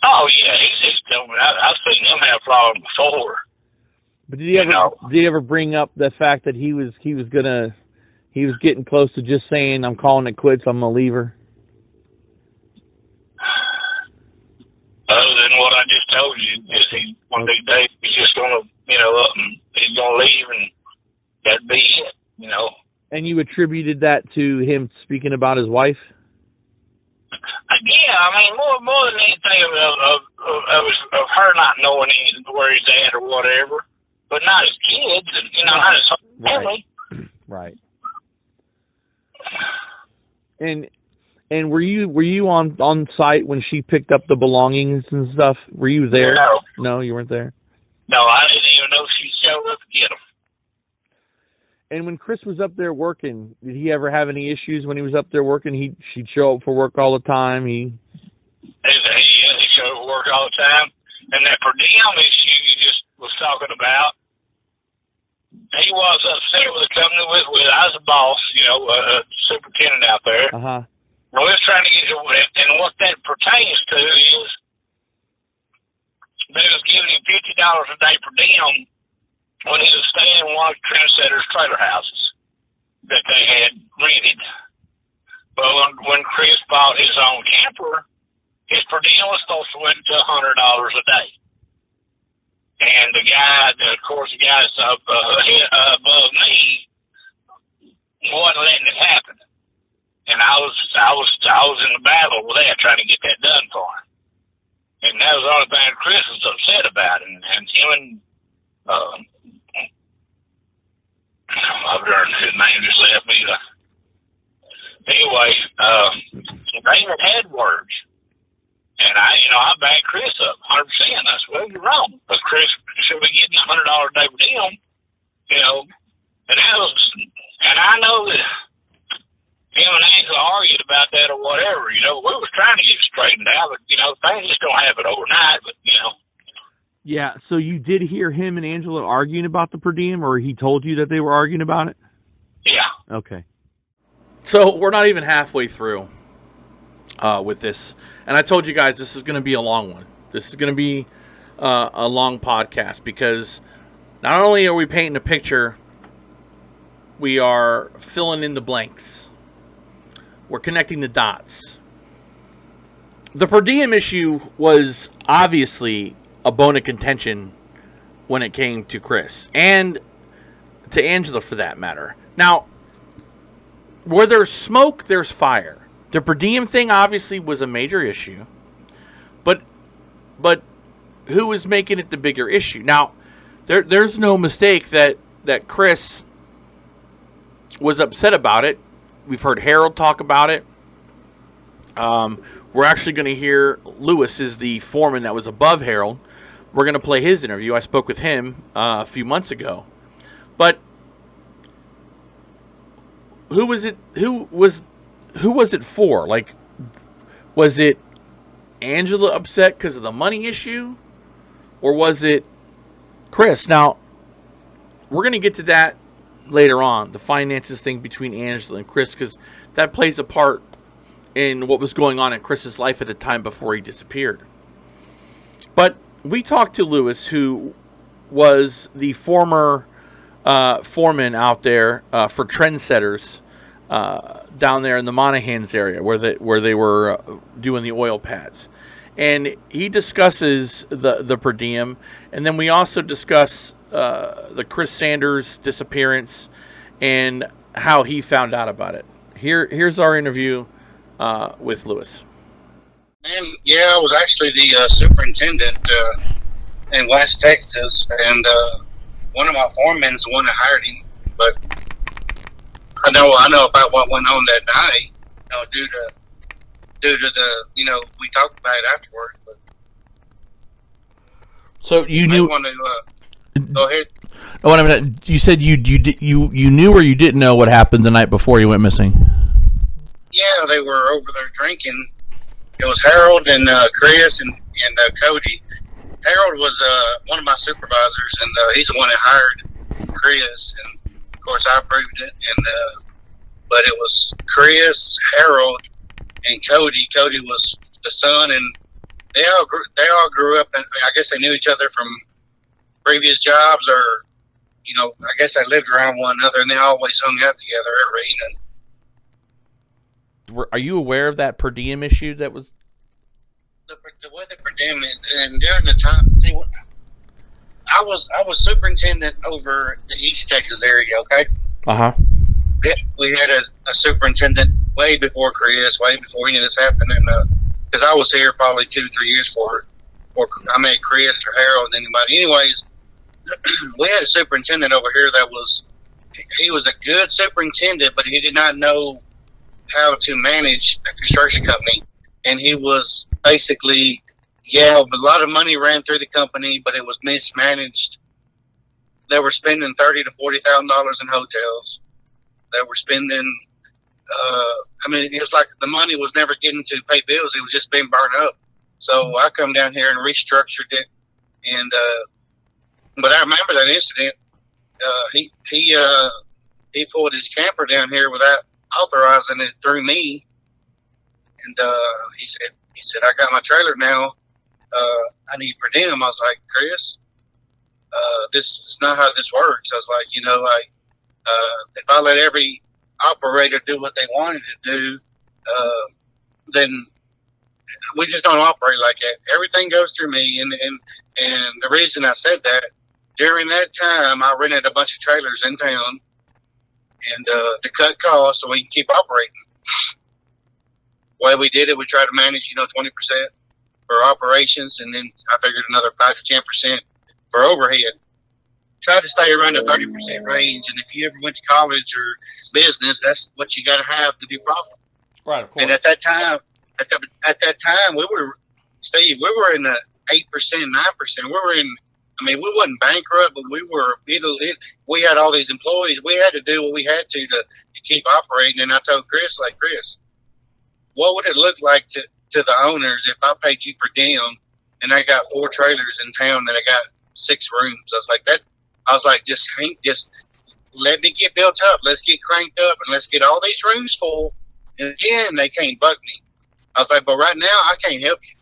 [SPEAKER 4] Oh yeah, he's told me. I've seen him have problems before.
[SPEAKER 2] But did he ever bring up the fact that he was getting close to just saying, "I'm calling it quits. I'm gonna leave her"?
[SPEAKER 4] Other than what I just told you, is one of these days he's just gonna up and he's gonna leave and that'd be it, And
[SPEAKER 2] you attributed that to him speaking about his wife?
[SPEAKER 4] Yeah, more than anything of her not knowing where he's at or whatever, but not his kids and not his family.
[SPEAKER 2] Right. And were you on site when she picked up the belongings and stuff? Were you there? No, you weren't there.
[SPEAKER 4] No, I didn't even know she showed up to get them.
[SPEAKER 2] And when Chris was up there working, did he ever have any issues when he was up there working? She'd show up for work all the time. He showed up for work all the time. And that per diem issue you just was talking about, he was upset with the company with I was the boss, a superintendent out there. Uh-huh.
[SPEAKER 4] Well, we was trying to get it, and what that pertains to is they was giving him $50 a day per diem when he was staying in one of Trendsetter's trailer houses that they had rented. But when Chris bought his own camper, his per diem was supposed to went to $100 a day. And the guys above me wasn't letting it happen. And I was in the battle with that, trying to get that done for him. And that was the only thing Chris was upset about. And him and I've learned his name just left me. Anyway, they even had words. And I backed Chris up 100%. I said, well, you're wrong. But Chris should be getting $100 a day for them, And I know that him and Angela argued about that or whatever, we was trying to get it straightened out, but, things just don't happen overnight, but,
[SPEAKER 2] Yeah, so you did hear him and Angela arguing about the per diem, or he told you that they were arguing about it?
[SPEAKER 4] Yeah.
[SPEAKER 2] Okay.
[SPEAKER 1] So we're not even halfway through. with this. And I told you guys this is going to be a long one. This is going to be a long podcast because not only are we painting a picture, we are filling in the blanks. We're connecting the dots. The per diem issue was obviously a bone of contention when it came to Chris and to Angela for that matter. Now, where there's smoke, there's fire. The per diem thing obviously was a major issue, but who was making it the bigger issue? Now, there's no mistake that Chris was upset about it. We've heard Harold talk about it. We're actually going to hear Lewis is the foreman that was above Harold. We're going to play his interview. I spoke with him a few months ago. But who was it for? Like, was it Angela upset because of the money issue? Or was it Chris? Now, we're going to get to that later on, the finances thing between Angela and Chris, because that plays a part in what was going on in Chris's life at the time before he disappeared. But we talked to Lewis, who was the former foreman out there for Trendsetters down there in the Monahans area where they were doing the oil pads. And he discusses the per diem, and then we also discuss the Chris Sanders disappearance and how he found out about it. Here's our interview with Lewis.
[SPEAKER 5] And I was actually the superintendent in West Texas, and one of my foremen is the one that hired him. But I know about what went on that night. Due to the we talked about it afterward. But
[SPEAKER 1] so you knew.
[SPEAKER 5] Want to go ahead.
[SPEAKER 1] Oh, I mean, you said you knew or you didn't know what happened the night before you went missing?
[SPEAKER 5] Yeah, they were over there drinking. It was Harold and Chris and Cody. Harold was one of my supervisors, and he's the one that hired Chris. And of course, I approved it. And but it was Chris, Harold, and Cody. Cody was the son, and they all grew up. And I guess they knew each other from previous jobs, or I guess they lived around one another, and they always hung out together every evening.
[SPEAKER 1] Are you aware of that per diem issue that was?
[SPEAKER 5] The way the per diem, and during the time, I was superintendent over the East Texas area. Okay. We had a superintendent way before Chris, way before any of this happened, and because I was here probably 2-3 years before I met Chris or Harold and anybody. Anyways, we had a superintendent over here that was a good superintendent, but he did not know how to manage a construction company, and he was basically a lot of money ran through the company, but it was mismanaged. They were spending $30,000 to $40,000 in hotels. They were spending it was like the money was never getting to pay bills. It was just being burned up. So I come down here and restructured it, and but I remember that incident. He pulled his camper down here without authorizing it through me, and he said I got my trailer now. I need per diem. I was like, Chris, this is not how this works. I was like, if I let every operator do what they wanted to do, then we just don't operate like that. Everything goes through me, and the reason I said that, during that time I rented a bunch of trailers in town, and to cut costs so we can keep operating. The way we did it, we tried to manage 20% for operations, and then I figured another 5 to 10% for overhead. Tried to stay around the 30% range, and if you ever went to college or business, that's what you got to have to be profitable.
[SPEAKER 1] Right, of course.
[SPEAKER 5] And at that time, we were in the 8%, 9%. We were in. I mean, we wasn't bankrupt, but we were. We had all these employees. We had to do what we had to keep operating. And I told Chris, what would it look like to the owners if I paid you per diem and I got 4 trailers in town that I got 6 rooms? I was like that. I was like, just let me get built up. Let's get cranked up, and let's get all these rooms full. And again, they can't bug me. I was like, but right now I can't help you.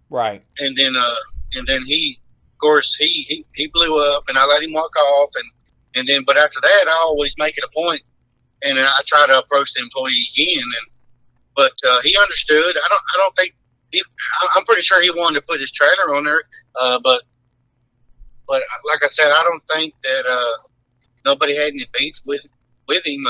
[SPEAKER 1] Right.
[SPEAKER 5] And then he, of course, he blew up, and I let him walk off, and then, but after that, I always make it a point, and I try to approach the employee again, but he understood. I don't think I'm pretty sure he wanted to put his trailer on there, but like I said, I don't think that nobody had any beef with him.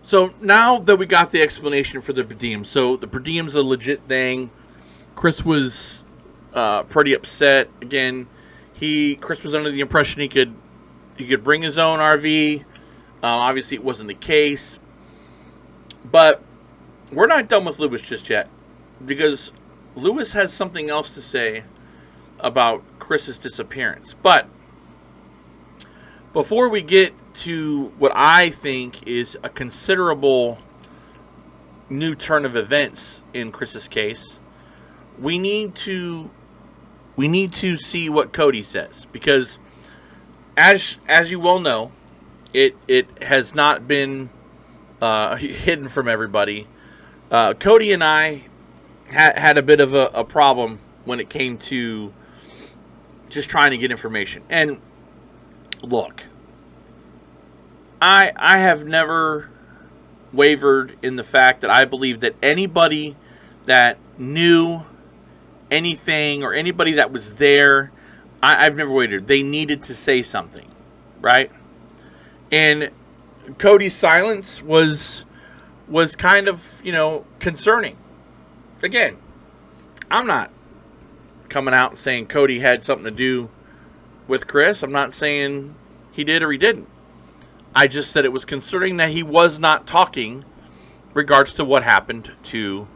[SPEAKER 1] So now that we got the explanation for the per diem, so the per diem's a legit thing. Chris was pretty upset. Again, Chris was under the impression he could bring his own RV. Obviously, it wasn't the case. But we're not done with Lewis just yet, because Lewis has something else to say about Chris's disappearance. But before we get to what I think is a considerable new turn of events in Chris's case, we need to see what Cody says, because as you well know, it has not been hidden from everybody. Cody and I had a bit of a problem when it came to just trying to get information. And look, I have never wavered in the fact that I believe that anybody that knew anything or anybody that was there, I've never wavered. They needed to say something, right? And Cody's silence was kind of, concerning. Again, I'm not coming out and saying Cody had something to do with Chris. I'm not saying he did or he didn't. I just said it was concerning that he was not talking regards to what happened to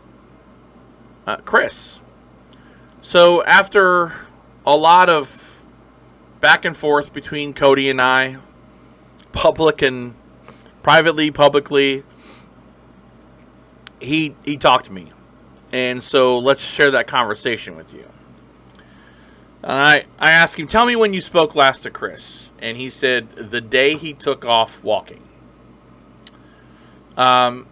[SPEAKER 1] Chris. So after a lot of back and forth between Cody and I, public and publicly, he talked to me. And so let's share that conversation with you. I asked him, tell me when you spoke last to Chris. And he said, the day he took off walking. And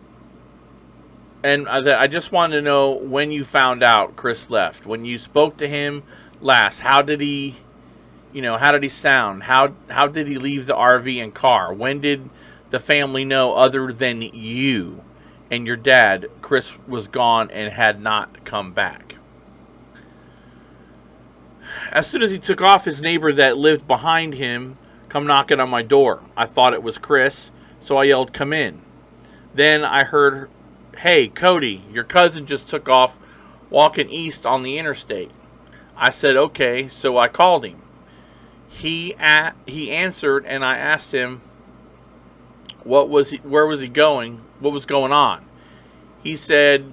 [SPEAKER 1] I just wanted to know when you found out Chris left. When you spoke to him last, how did he sound? How did he leave the RV and car? When did the family know, other than you and your dad, Chris was gone and had not come back? As soon as he took off, his neighbor that lived behind him come knocking on my door. I thought it was Chris, so I yelled, come in. Then I heard, hey, Cody, your cousin just took off walking east on the interstate. I said, okay, so I called him. He answered, and I asked him, where was he going? What was going on? He said,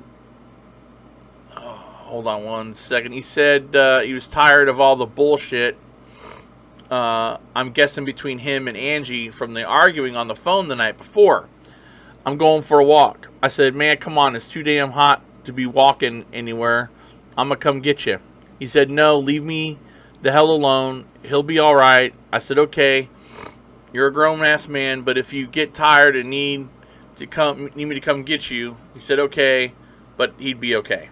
[SPEAKER 1] hold on one second. He said he was tired of all the bullshit. I'm guessing between him and Angie from the arguing on the phone the night before. I'm going for a walk. I said, man, come on. It's too damn hot to be walking anywhere. I'm going to come get you. He said, no, leave me the hell alone. He'll be all right. I said, okay, you're a grown-ass man, but if you get tired and need me to come get you, he said, okay, but he'd be okay.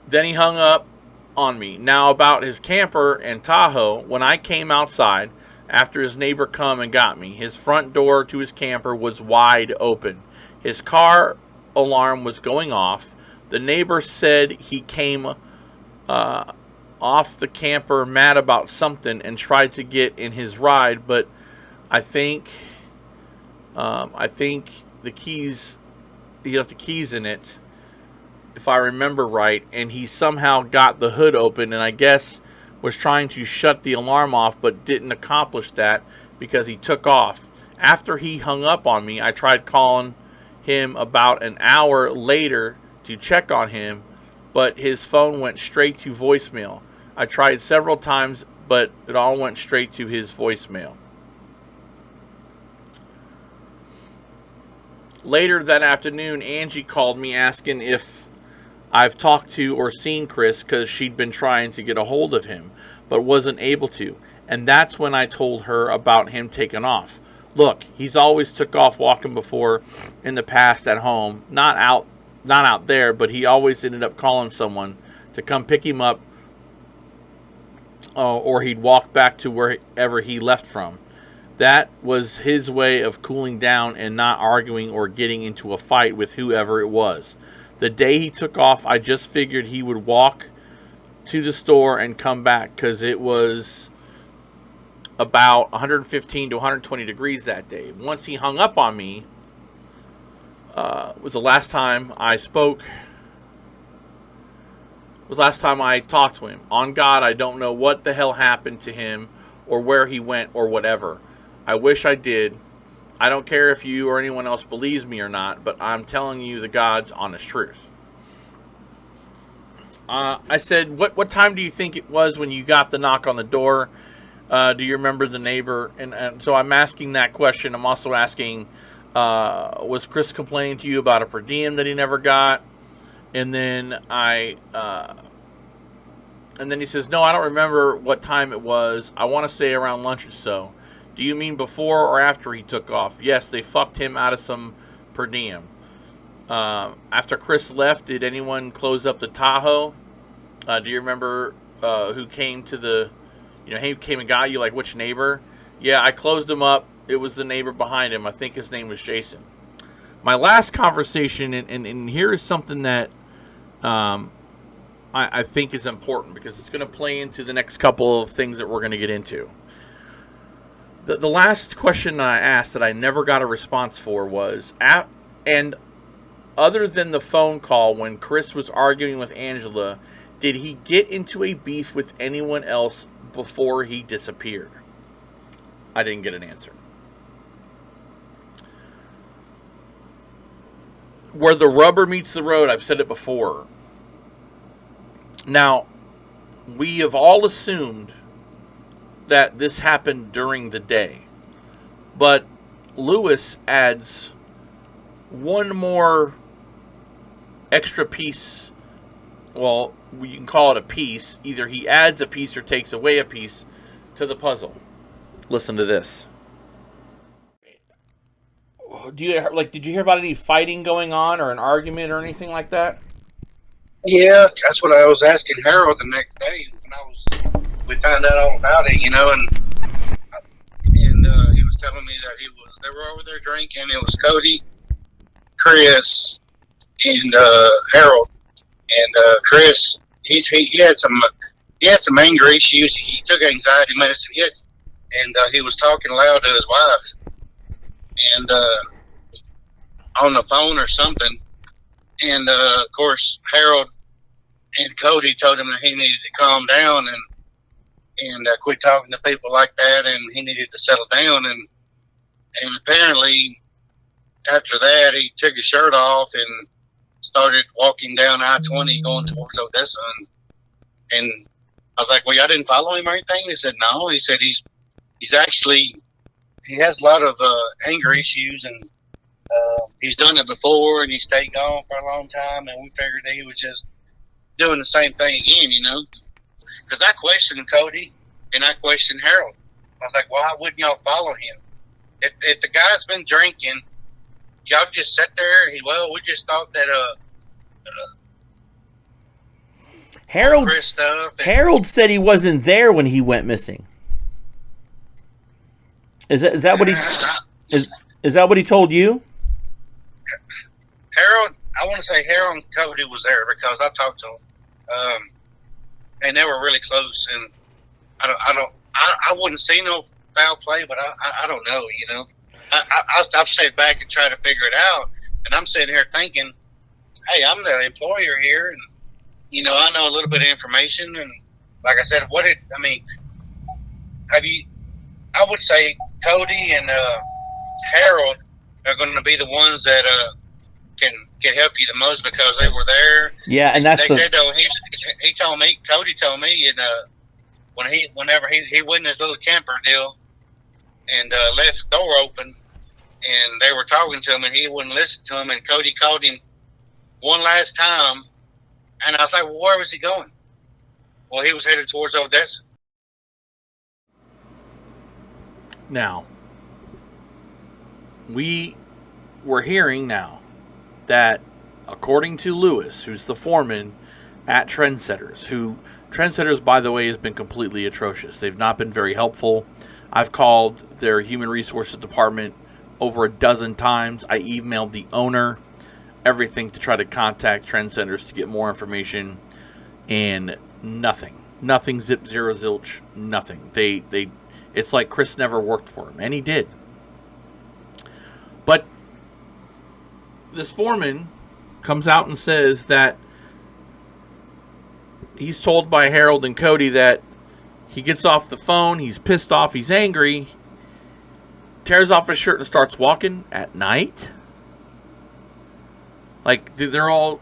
[SPEAKER 1] Then he hung up on me. Now about his camper and Tahoe, when I came outside after his neighbor come and got me, his front door to his camper was wide open. His car alarm was going off. The neighbor said he came off the camper mad about something and tried to get in his ride, but I think the keys, he left the keys in it, if I remember right, and he somehow got the hood open and I guess was trying to shut the alarm off but didn't accomplish that because he took off. After he hung up on me, I tried calling him about an hour later to check on him, but his phone went straight to voicemail. I tried several times, but it all went straight to his voicemail. Later that afternoon, Angie called me asking if I've talked to or seen Chris because she'd been trying to get a hold of him, but wasn't able to. And that's when I told her about him taking off. Look, he's always took off walking before in the past at home, not out there, but he always ended up calling someone to come pick him up, or he'd walk back to wherever he left from. That was his way of cooling down and not arguing or getting into a fight with whoever it was. The day he took off, I just figured he would walk to the store and come back because it was about 115 to 120 degrees that day. Once he hung up on me, was the last time I spoke. Was the last time I talked to him. On God, I don't know what the hell happened to him or where he went or whatever. I wish I did. I don't care if you or anyone else believes me or not, but I'm telling you the God's honest truth. I said, what time do you think it was when you got the knock on the door? Do you remember the neighbor? And so I'm asking that question. I'm also asking, was Chris complaining to you about a per diem that he never got? And then and then he says, no, I don't remember what time it was. I want to say around lunch or so. Do you mean before or after he took off? Yes, they fucked him out of some per diem. After Chris left, did anyone close up the Tahoe? Do you remember who came to the, he came and got you, like which neighbor? Yeah, I closed him up. It was the neighbor behind him. I think his name was Jason. My last conversation, and here is something that I think is important because it's going to play into the next couple of things that we're going to get into. The last question I asked that I never got a response for was, and other than the phone call when Chris was arguing with Angela, did he get into a beef with anyone else before he disappeared? I didn't get an answer. Where the rubber meets the road, I've said it before. Now, we have all assumed that this happened during the day. But Lewis adds one more extra piece. Well, you can call it a piece. Either he adds a piece or takes away a piece to the puzzle. Listen to this. Did you hear about any fighting going on or an argument or anything like that?
[SPEAKER 5] Yeah, that's what I was asking Harold the next day when we found out all about it, and he was telling me that they were over there drinking. It was Cody, Chris, and Harold. And Chris, he had some anger issues. He took anxiety medicine, and he was talking loud to his wife, and on the phone or something. And of course, Harold and Cody told him that he needed to calm down and quit talking to people like that, and he needed to settle down. And apparently, after that, he took his shirt off and started walking down I-20 going towards Odessa. And I was like, well, y'all didn't follow him or anything? He said, no. He said he has a lot of anger issues, and he's done it before, and he stayed gone for a long time, and we figured that he was just doing the same thing again, Because I questioned Cody, and I questioned Harold. I was like, why wouldn't y'all follow him? If the guy's been drinking, y'all just sit there. We just thought that
[SPEAKER 1] Harold said he wasn't there when he went missing. Is that what he is that what he told you?
[SPEAKER 5] Harold, I want to say Harold and Cody was there because I talked to them, and they were really close. And I wouldn't see no foul play, but I don't know. I've sat back and tried to figure it out, and I'm sitting here thinking, hey, I'm the employer here, and I know a little bit of information. And like I said, I would say Cody and Harold are going to be the ones that can help you the most because they were there.
[SPEAKER 1] Yeah, and
[SPEAKER 5] they said though he told me, Cody told me, and whenever he went in his little camper deal and left the door open, and they were talking to him, and he wouldn't listen to him, and Cody called him one last time, and I was like, well, where was he going? Well, he was headed towards Odessa.
[SPEAKER 1] Now, we're hearing now that, according to Lewis, who's the foreman at Trendsetters, by the way, has been completely atrocious. They've not been very helpful. I've called their human resources department over a dozen times. I emailed the owner, everything to try to contact Trendsetters to get more information, and nothing, zip, zero, zilch, nothing. It's like Chris never worked for him, and he did. But this foreman comes out and says that he's told by Harold and Cody that he gets off the phone, he's pissed off, he's angry, tears off his shirt and starts walking at night. Like, they're all...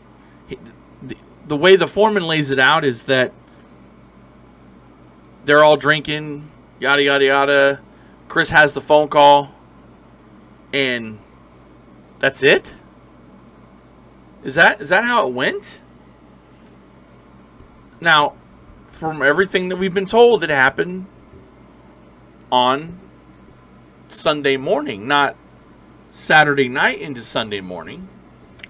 [SPEAKER 1] The way the foreman lays it out is that they're all drinking, yada, yada, yada. Chris has the phone call, and that's it? Is that how it went? Now, from everything that we've been told, it happened on Sunday morning, not Saturday night into Sunday morning.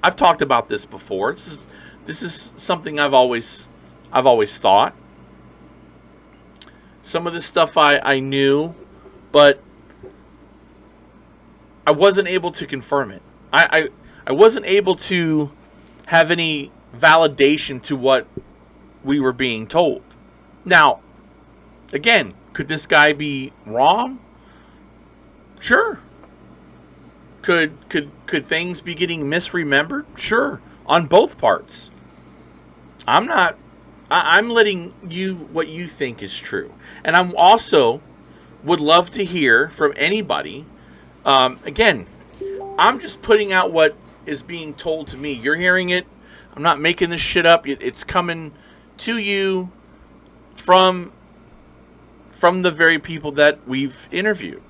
[SPEAKER 1] I've talked about this before. This is something I've always thought. Some of this stuff I knew, but I wasn't able to confirm it. I wasn't able to have any validation to what we were being told. Now, again, could this guy be wrong? Sure. Could things be getting misremembered? Sure. On both parts. I'm letting you what you think is true. And I'm also would love to hear from anybody. Again, I'm just putting out what is being told to me. You're hearing it. I'm not making this shit up. It's coming to you from the very people that we've interviewed.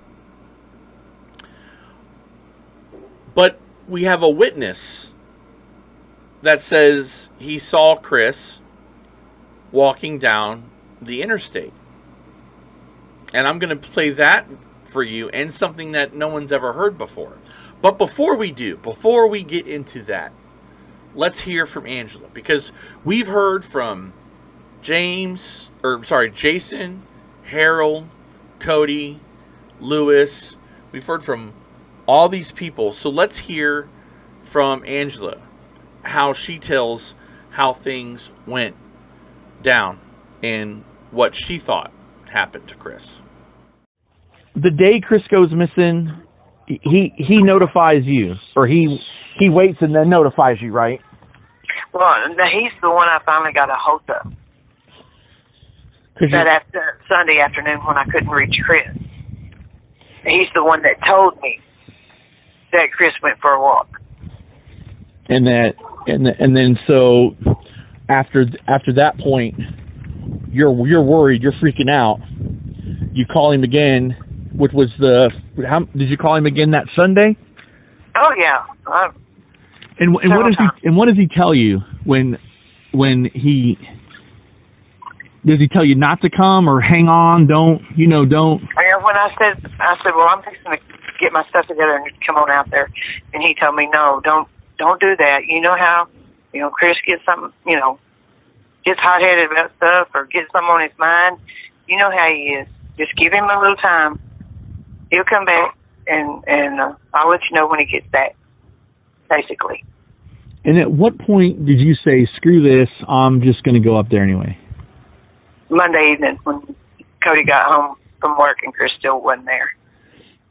[SPEAKER 1] But we have a witness that says he saw Chris walking down the interstate. And I'm going to play that for you, and something that no one's ever heard before. But before we get into that, let's hear from Angela, because we've heard from Jason, Harold, Cody, Lewis. We've heard from all these people. So let's hear from Angela, how she tells how things went down and what she thought happened to Chris.
[SPEAKER 2] The day Chris goes missing, he notifies you, or he waits and then notifies you, right?
[SPEAKER 6] Well, he's the one I finally got a hold of. After Sunday afternoon when I couldn't reach Chris. He's the one that told me that Chris went for a walk.
[SPEAKER 2] And then so after that point, you're worried, you're freaking out. You call him again, which was did you call him again that Sunday?
[SPEAKER 6] Oh yeah.
[SPEAKER 2] And what does he tell you when he does he tell you not to come or hang on, don't?
[SPEAKER 6] Yeah, when I said, well, I'm fixing to get my stuff together and come on out there, and he told me, no, don't do that. You know how, Chris gets something, gets hot-headed about stuff or gets something on his mind. You know how he is. Just give him a little time. He'll come back, and I'll let you know when he gets back, basically.
[SPEAKER 2] And at what point did you say, screw this, I'm just going to go up there anyway?
[SPEAKER 6] Monday evening when Cody got home from work and Chris still wasn't there.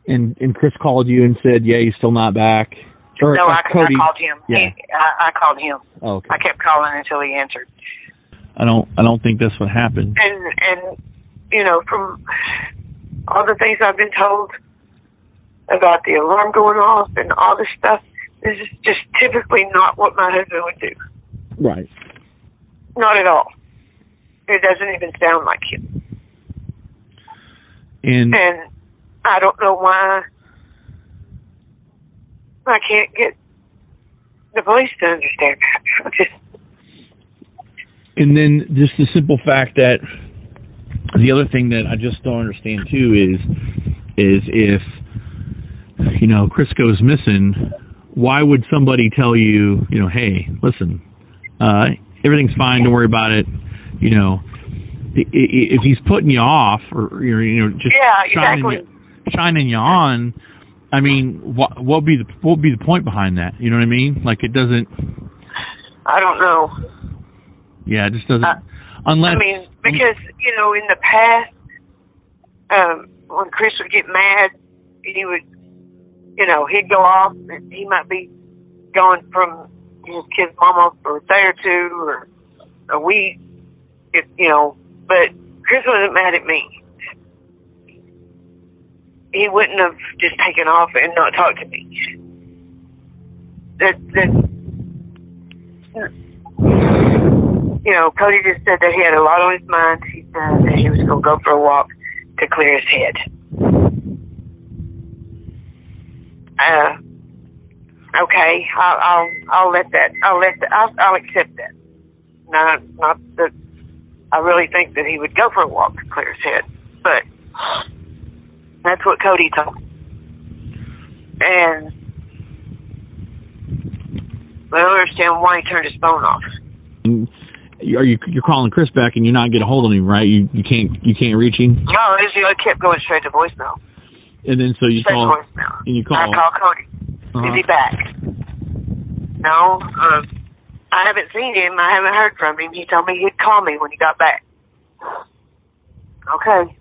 [SPEAKER 2] And Chris called you and said, yeah, he's still not back?
[SPEAKER 6] No, I called him.
[SPEAKER 2] Yeah.
[SPEAKER 6] I called him.
[SPEAKER 2] Oh, okay.
[SPEAKER 6] I kept calling until he answered.
[SPEAKER 2] I don't think that's what happened.
[SPEAKER 6] And from all the things I've been told about the alarm going off and all this stuff, this is just typically not what my husband would do.
[SPEAKER 2] Right.
[SPEAKER 6] Not at all. It doesn't even sound like him. And I don't know why I can't get the police to understand that.
[SPEAKER 2] And then just the simple fact that the other thing that I just don't understand too is if
[SPEAKER 1] Chris goes missing, why would somebody tell you, hey, listen, everything's fine, don't worry about it, if he's putting you off or just shining you on, I mean, what would be the point behind that? You know what I mean? Like, it doesn't.
[SPEAKER 6] I don't know.
[SPEAKER 1] Yeah, it just doesn't. Unless.
[SPEAKER 6] I mean, because in the past, when Chris would get mad, he would, he'd go off. And he might be gone from his kid's mama for a day or two or a week, But Chris wasn't mad at me. He wouldn't have just taken off and not talked to me. Cody just said that he had a lot on his mind. He said that he was going to go for a walk to clear his head. Okay, I'll accept that. Not that I really think that he would go for a walk to clear his head, but that's what Cody told me. And I don't understand why he turned his phone off.
[SPEAKER 1] You're calling Chris back and you're not getting a hold of him, right? You can't reach him?
[SPEAKER 6] No, I kept going straight to voicemail.
[SPEAKER 1] And then so you
[SPEAKER 6] straight
[SPEAKER 1] call
[SPEAKER 6] voicemail.
[SPEAKER 1] And you call.
[SPEAKER 6] I call Cody. Is he back? No, I haven't seen him. I haven't heard from him. He told me he'd call me when he got back. Okay.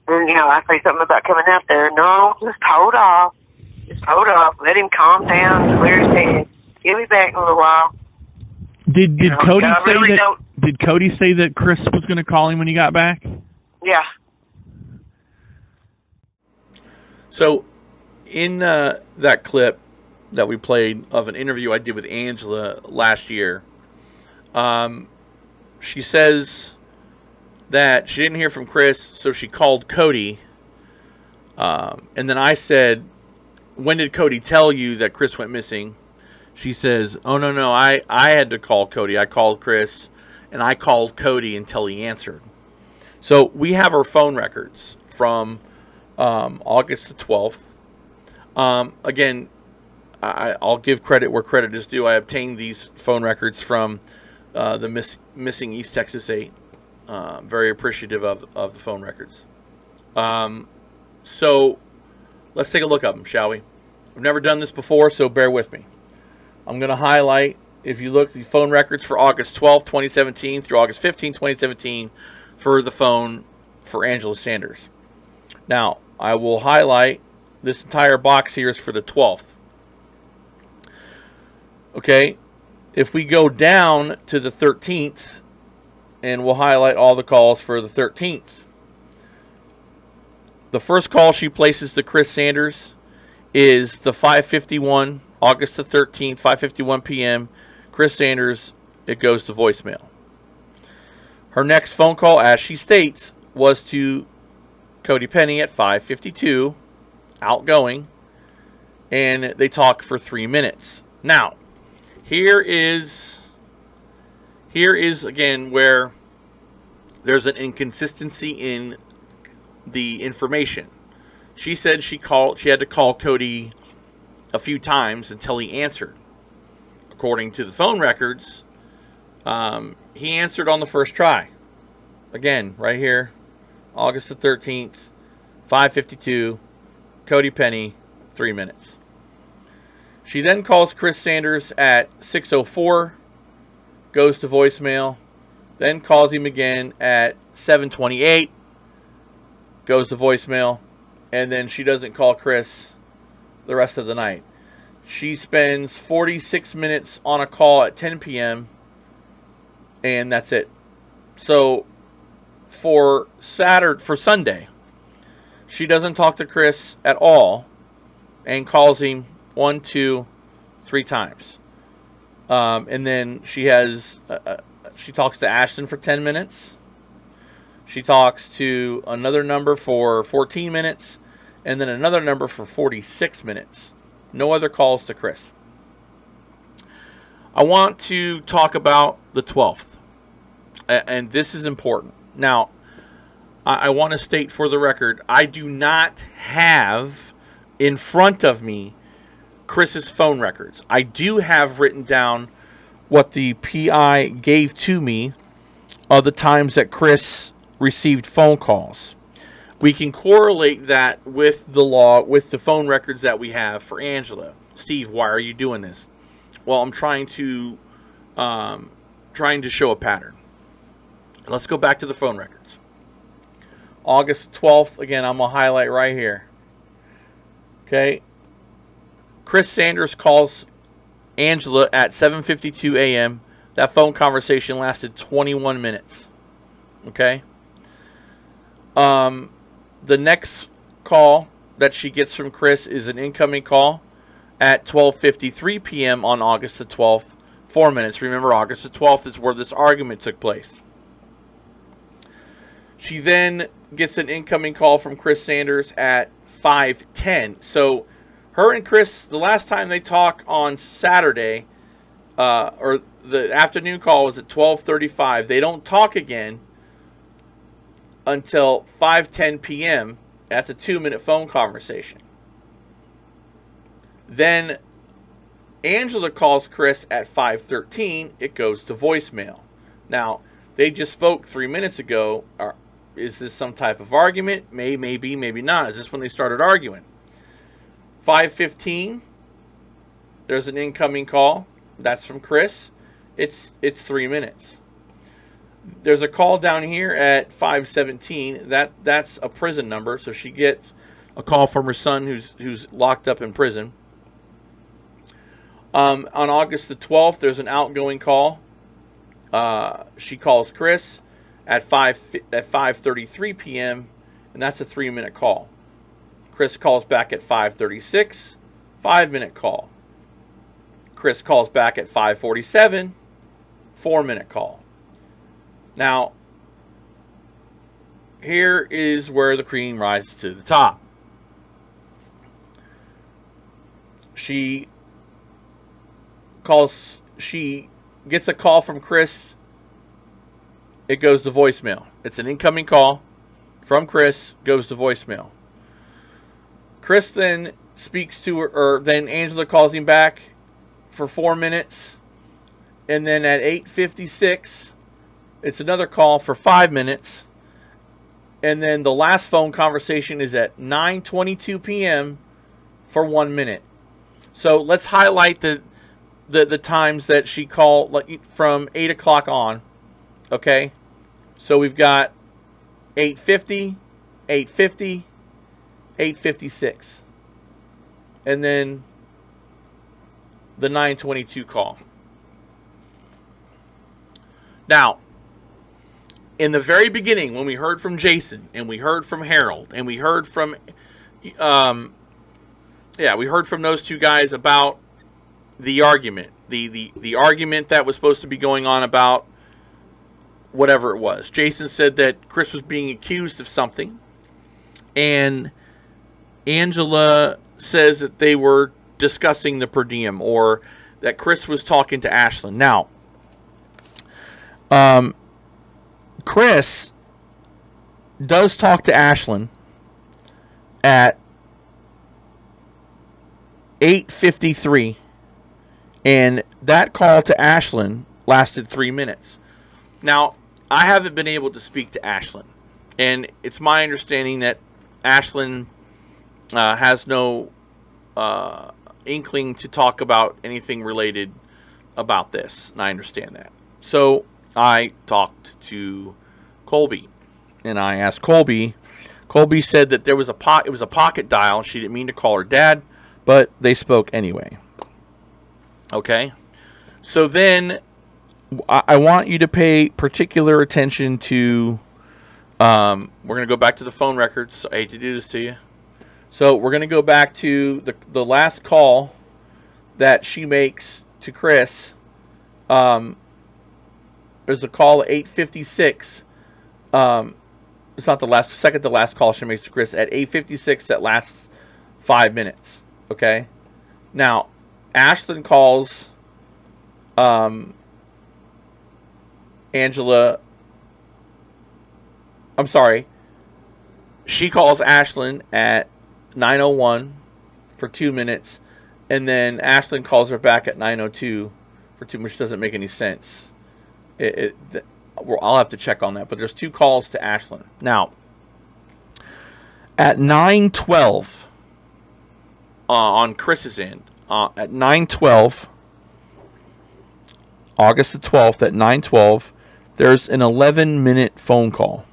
[SPEAKER 6] And, I say something about coming out there. No, just hold off. Just hold off. Let him calm down, clear his head. He'll be back in a little while.
[SPEAKER 1] Did Cody Did Cody say that Chris was going to call him when he got back?
[SPEAKER 6] Yeah.
[SPEAKER 1] So, in that clip that we played of an interview I did with Angela last year, she says that she didn't hear from Chris, so she called Cody. And then I said, when did Cody tell you that Chris went missing? She says, oh, no, I had to call Cody. I called Chris, and I called Cody until he answered. So we have our phone records from August the 12th. Again, I'll give credit where credit is due. I obtained these phone records from the missing East Texas 8. Very appreciative of the phone records. So let's take a look at them, shall we? I've never done this before, so bear with me. I'm going to highlight, if you look, the phone records for August 12th, 2017 through August 15th, 2017 for the phone for Angela Sanders. Now, I will highlight this entire box here is for the 12th. Okay, if we go down to the 13th, and we'll highlight all the calls for the 13th. The first call she places to Chris Sanders is the 5:51, August the 13th, 5:51 p.m. Chris Sanders, it goes to voicemail. Her next phone call, as she states, was to Cody Penny at 5:52, outgoing, and they talk for 3 minutes. Now, here is again where there's an inconsistency in the information. She said she had to call Cody a few times until he answered. According to the phone records, he answered on the first try. Again, right here, August the 13th, 5:52, Cody Penny, 3 minutes. She then calls Chris Sanders at 6:04, goes to voicemail, then calls him again at 7:28, goes to voicemail, and then she doesn't call Chris the rest of the night. She spends 46 minutes on a call at 10 p.m., and that's it. So for Sunday, she doesn't talk to Chris at all and calls him 1, 2, 3 times. And then she talks to Ashton for 10 minutes. She talks to another number for 14 minutes, and then another number for 46 minutes. No other calls to Chris. I want to talk about the 12th, and this is important. Now, I want to state for the record, I do not have in front of me Chris's phone records. I do have written down what the PI gave to me of the times that Chris received phone calls. We can correlate that with the with the phone records that we have for Angela. Steve, why are you doing this? Well, I'm trying to show a pattern. Let's go back to the phone records. August 12th, again, I'm going to highlight right here. Okay. Chris Sanders calls Angela at 7:52 a.m. That phone conversation lasted 21 minutes. Okay. The next call that she gets from Chris is an incoming call at 12:53 p.m. on August the 12th. 4 minutes. Remember, August the 12th is where this argument took place. She then gets an incoming call from Chris Sanders at 5:10. So her and Chris, the last time they talk on Saturday, or the afternoon call was at 12:35. They don't talk again until 5:10 p.m. That's a 2-minute phone conversation. Then Angela calls Chris at 5:13. It goes to voicemail. Now, they just spoke 3 minutes ago. Is this some type of argument? Maybe, maybe not. Is this when they started arguing? 5:15. There's an incoming call. That's from Chris. It's 3 minutes. There's a call down here at 5:17. That's a prison number. So she gets a call from her son who's locked up in prison. On August the 12th, there's an outgoing call. She calls Chris at 5:33 p.m. and that's a 3-minute call. Chris calls back at 5:36, 5-minute call. Chris calls back at 5:47, 4-minute call. Now, here is where the cream rises to the top. She gets a call from Chris. It goes to voicemail. It's an incoming call from Chris, goes to voicemail. Chris then speaks to her, or then Angela calls him back for 4 minutes. And then at 8:56, it's another call for 5 minutes. And then the last phone conversation is at 9:22 p.m. for 1 minute. So let's highlight the times that she called, like from 8 o'clock on. Okay, so we've got 8:50, 8:50, 8:56, and then the 9:22 call. Now, in the very beginning, when we heard from Jason and we heard from Harold and we heard from, we heard from those two guys about the argument, the argument that was supposed to be going on about whatever it was. Jason said that Chris was being accused of something, and Angela says that they were discussing the per diem, or that Chris was talking to Ashlyn. Now, Chris does talk to Ashlyn at 8:53, and that call to Ashlyn lasted 3 minutes. Now, I haven't been able to speak to Ashlyn, and it's my understanding that Ashlyn has no inkling to talk about anything related about this, and I understand that. So I talked to Colby, and I asked Colby. Colby said that it was a pocket dial. She didn't mean to call her dad, but they spoke anyway. Okay, so then I want you to pay particular attention to, we're going to go back to the phone records. I hate to do this to you. So we're going to go back to the last call that she makes to Chris. There's a call at 8:56. It's not the last, second to last call she makes to Chris at 8:56 that lasts 5 minutes. Okay. Now, Ashlyn calls Angela. I'm sorry. She calls Ashlyn at 9:01 for 2 minutes, and then Ashlyn calls her back at 9:02 for 2 minutes, which doesn't make any sense. I'll have to check on that, but there's 2 calls to Ashlyn. Now, at 9:12 on Chris's end, at 9:12, August the 12th at 9:12, there's an 11-minute phone call.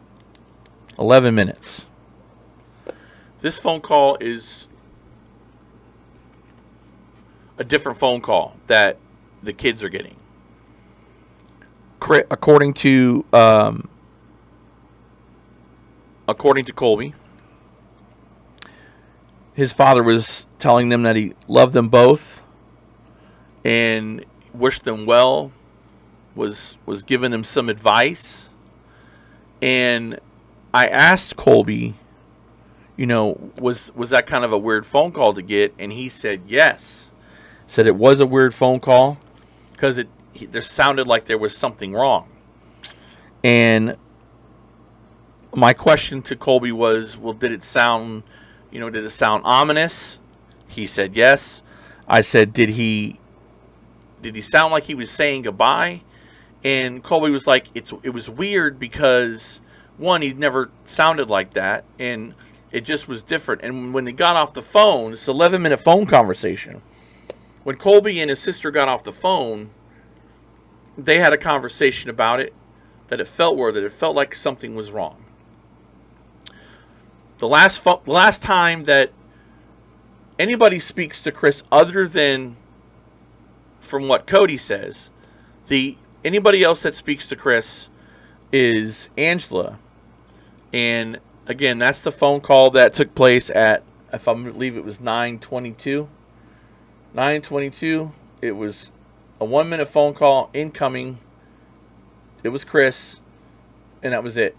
[SPEAKER 1] 11 minutes. This phone call is a different phone call that the kids are getting. According to Colby, his father was telling them that he loved them both and wished them well, was giving them some advice. And I asked Colby, was that kind of a weird phone call to get? And he said yes. Said it was a weird phone call because there sounded like there was something wrong. And my question to Colby was, well, did it sound ominous? He said yes. I said, did he sound like he was saying goodbye? And Colby was like, it was weird because, one, he'd never sounded like that, and it just was different. And when they got off the phone, it's an 11-minute phone conversation. When Colby and his sister got off the phone, they had a conversation about it, that it felt like something was wrong. The last time that anybody speaks to Chris, other than from what Cody says, anybody else that speaks to Chris is Angela. And again, that's the phone call that took place at, if I believe it was 9:22. 9:22. It was a 1-minute phone call incoming. It was Chris, and that was it.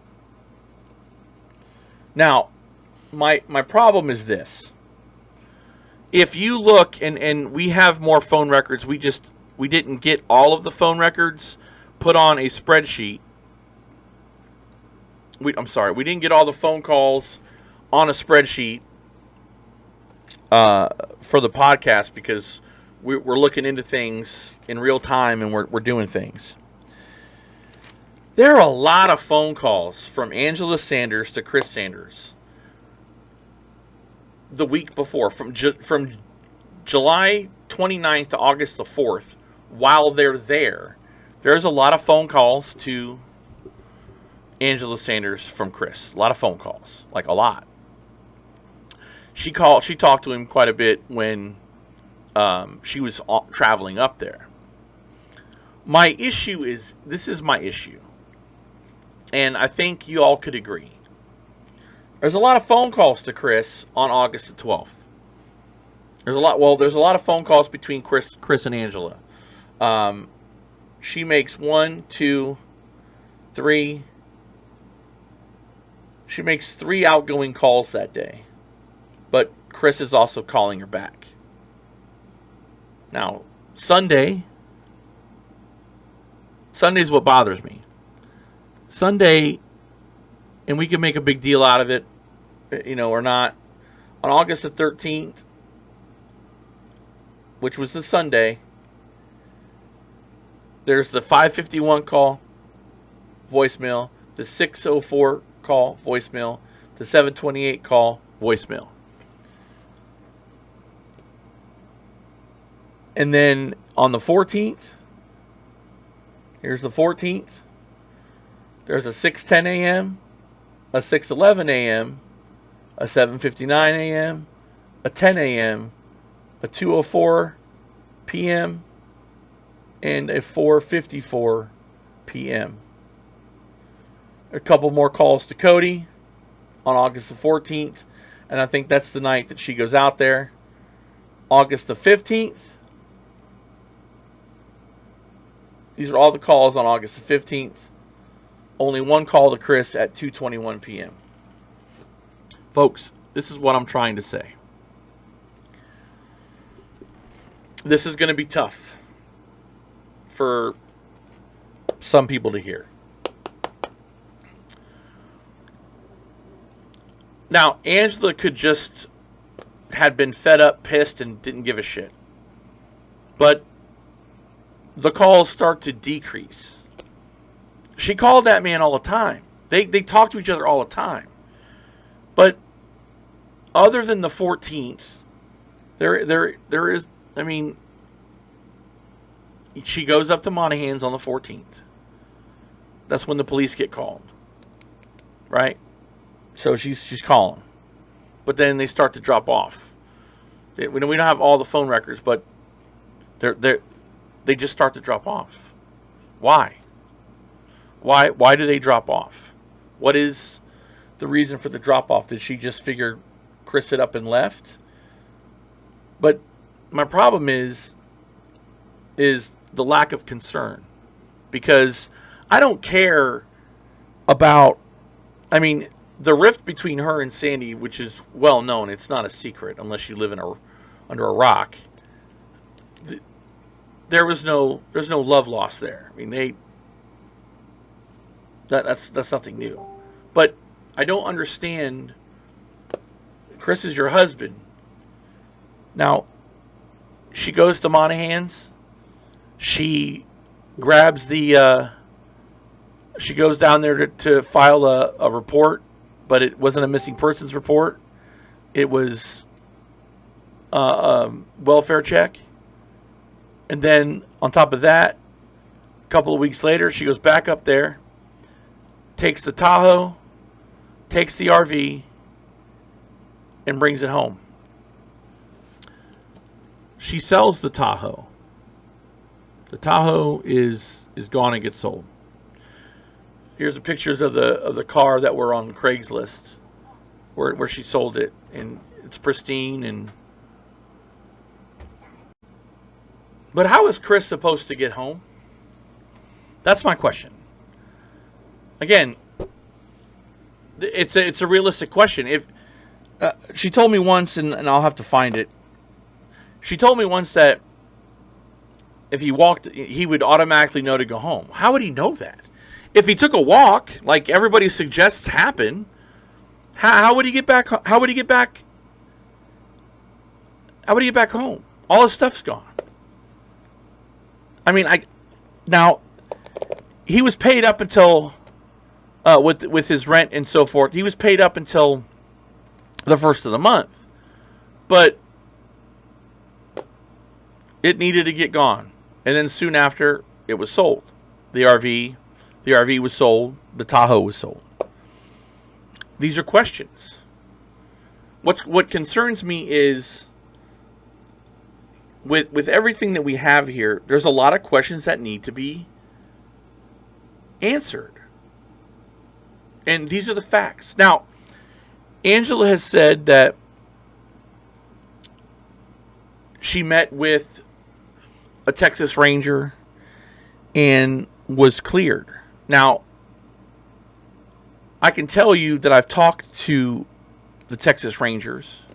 [SPEAKER 1] Now, my problem is this. If you look, and we have more phone records, we didn't get all of the phone records put on a spreadsheet. We didn't get all the phone calls on a spreadsheet for the podcast because we're looking into things in real time and we're doing things. There are a lot of phone calls from Angela Sanders to Chris Sanders the week before, from July 29th to August the 4th. While they're there, there's a lot of phone calls to Angela Sanders from Chris. A lot of phone calls, like a lot. She talked to him quite a bit when she was traveling up there. My issue is, this is my issue, and I think you all could agree. There's a lot of phone calls to Chris on August the 12th. There's a lot of phone calls between Chris and Angela. She makes 1, 2, 3. She makes 3 outgoing calls that day. But Chris is also calling her back. Now, Sunday's what bothers me. Sunday, and we can make a big deal out of it, or not. On August the 13th, which was the Sunday, there's the 551 call, voicemail, the 604 call, voicemail, the 728 call, voicemail. And then on the 14th, here's the 14th, there's a 6:10 a.m., a 6:11 a.m., a 7:59 a.m., a 10 a.m., a 2:04 p.m., and a 4:54 p.m. A couple more calls to Cody on August the 14th, and I think that's the night that she goes out there. August the 15th. These are all the calls on August the 15th. Only one call to Chris at 2:21 p.m. Folks, this is what I'm trying to say. This is going to be tough for some people to hear. Now, Angela could just had been fed up, pissed, and didn't give a shit. But the calls start to decrease. She called that man all the time. They talk to each other all the time. But other than the 14th, there is, I mean, she goes up to Monahan's on the 14th. That's when the police get called. Right? So she's calling. But then they start to drop off. We don't have all the phone records, but they just start to drop off. Why? Why do they drop off? What is the reason for the drop off? Did she just figure Chris it up and left? But my problem is the lack of concern. Because I don't care about, I mean, the rift between her and Sandy, which is well known, it's not a secret unless you live under a rock. There's no love lost there. I mean, that's nothing new. But I don't understand. Chris is your husband. Now, she goes to Monahan's. She grabs she goes down there to file a report, but it wasn't a missing persons report. It was a welfare check. And then on top of that, a couple of weeks later, she goes back up there, takes the Tahoe, takes the RV, and brings it home. She sells the Tahoe. The Tahoe is gone and gets sold. Here's the pictures of the car that were on Craigslist, where she sold it, and it's pristine. But how is Chris supposed to get home? That's my question. Again, it's a realistic question. If she told me once, and I'll have to find it. She told me once that if he walked, he would automatically know to go home. How would he know that? If he took a walk, like everybody suggests happen, how would he get back? How would he get back? How would he get back home? All his stuff's gone. I mean, now he was paid up until with his rent and so forth. He was paid up until the first of the month, but it needed to get gone, and then soon after it was sold. The RV was sold. The Tahoe was sold. These are questions. What concerns me is with everything that we have here, there's a lot of questions that need to be answered. And these are the facts. Now, Angela has said that she met with a Texas Ranger and was cleared. Now, I can tell you that I've talked to the Texas Rangers.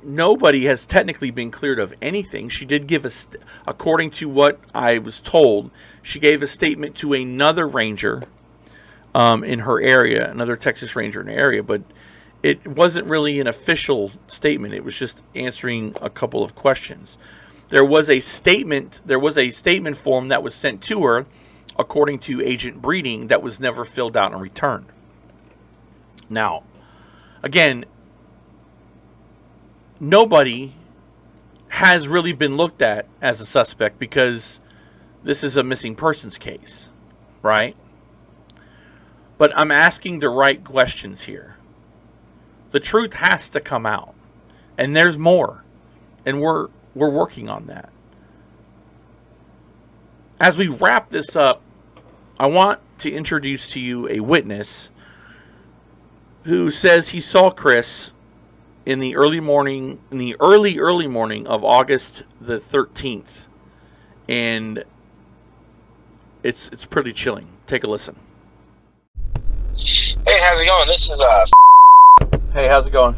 [SPEAKER 1] Nobody has technically been cleared of anything. She did give according to what I was told, she gave a statement to another ranger in her area, another Texas Ranger in the area, but it wasn't really an official statement. It was just answering a couple of questions. There was a statement form that was sent to her, according to Agent Breeding, that was never filled out and returned. Now, again, nobody has really been looked at as a suspect because this is a missing persons case, right? But I'm asking the right questions here. The truth has to come out, and there's more, and we're working on that. As we wrap this up, I want to introduce to you a witness who says he saw Chris in the early morning of August the 13th, and it's pretty chilling. Take a listen.
[SPEAKER 7] Hey, how's it going? This is
[SPEAKER 1] Hey, how's it going?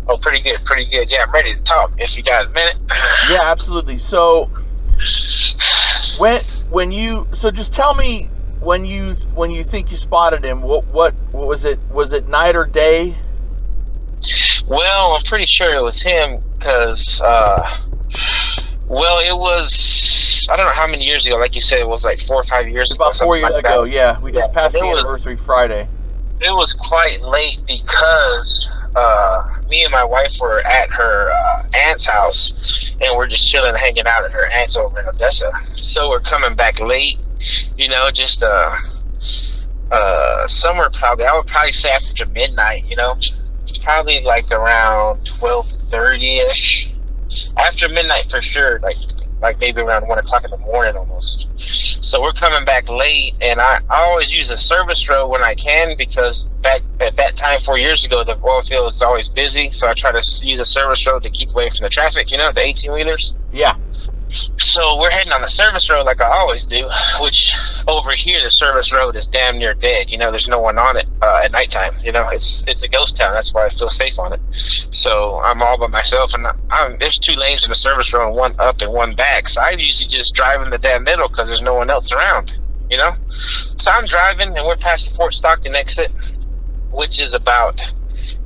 [SPEAKER 7] Oh, pretty good. Yeah, I'm ready to talk if you got a minute.
[SPEAKER 1] Yeah, absolutely. So so just tell me when you think you spotted him, what was it? Was it night or day?
[SPEAKER 7] Well, I'm pretty sure it was him because, well, it was, I don't know how many years ago. Like you said, it was like 4 or 5 years ago.
[SPEAKER 1] About 4 years
[SPEAKER 7] like
[SPEAKER 1] ago,
[SPEAKER 7] that.
[SPEAKER 1] yeah. We just passed the
[SPEAKER 7] It was-
[SPEAKER 1] anniversary Friday.
[SPEAKER 7] It was quite late because me and my wife were at her aunt's house, and we're just chilling, hanging out at her aunt's over in Odessa. So we're coming back late, just somewhere probably, I would probably say after midnight, it's probably like around 12:30ish. After midnight for sure, like maybe around 1 o'clock in the morning almost. So we're coming back late, and I always use a service road when I can, because back at that time 4 years ago, the oil field is always busy. So I try to use a service road to keep away from the traffic, the 18-wheelers.
[SPEAKER 1] Yeah.
[SPEAKER 7] So we're heading on the service road like I always do, which over here the service road is damn near dead. There's no one on it at nighttime. It's a ghost town. That's why I feel safe on it. So I'm all by myself, and there's 2 lanes in the service road, one up and one back. So I usually just drive in the damn middle because there's no one else around. So I'm driving, and we're past the Fort Stockton exit, which is about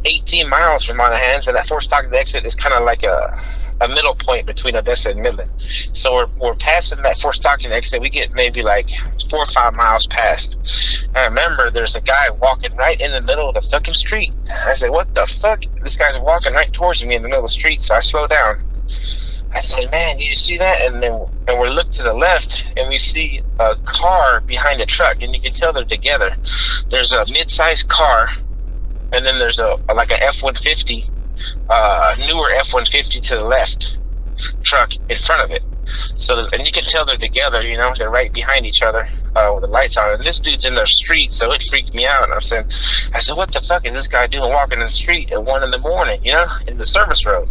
[SPEAKER 7] 18 miles from Monahans, and that Fort Stockton exit is kind of like a middle point between Odessa and Midland. So we're passing that Fort Stockton exit. We get maybe like 4 or 5 miles past. I remember there's a guy walking right in the middle of the fucking street. I said, what the fuck? This guy's walking right towards me in the middle of the street. So I slow down. I said, man, did you see that? And we look to the left, and we see a car behind a truck, and you can tell they're together. There's a mid-sized car, and then there's a F-150, newer F-150 to the left truck in front of it. So, and you can tell they're together, they're right behind each other with the lights on. And this dude's in the street, so it freaked me out. And I said, what the fuck is this guy doing walking in the street at 1 in the morning, in the service road?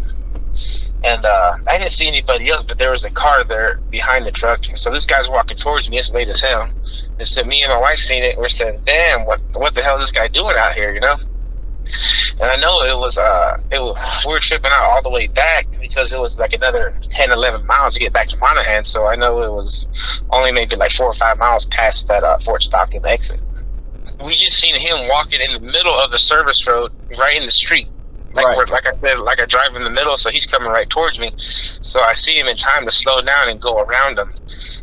[SPEAKER 7] And I didn't see anybody else, but there was a car there behind the truck. So this guy's walking towards me. It's late as hell. And so me and my wife seen it. We're saying, damn, what the hell is this guy doing out here, And I know we were tripping out all the way back because it was like another 10, 11 miles to get back to Monaghan. So I know it was only maybe like 4 or 5 miles past that Fort Stockton exit. We just seen him walking in the middle of the service road, right in the street. Like I said, like I drive in the middle, so he's coming right towards me. So I see him in time to slow down and go around him.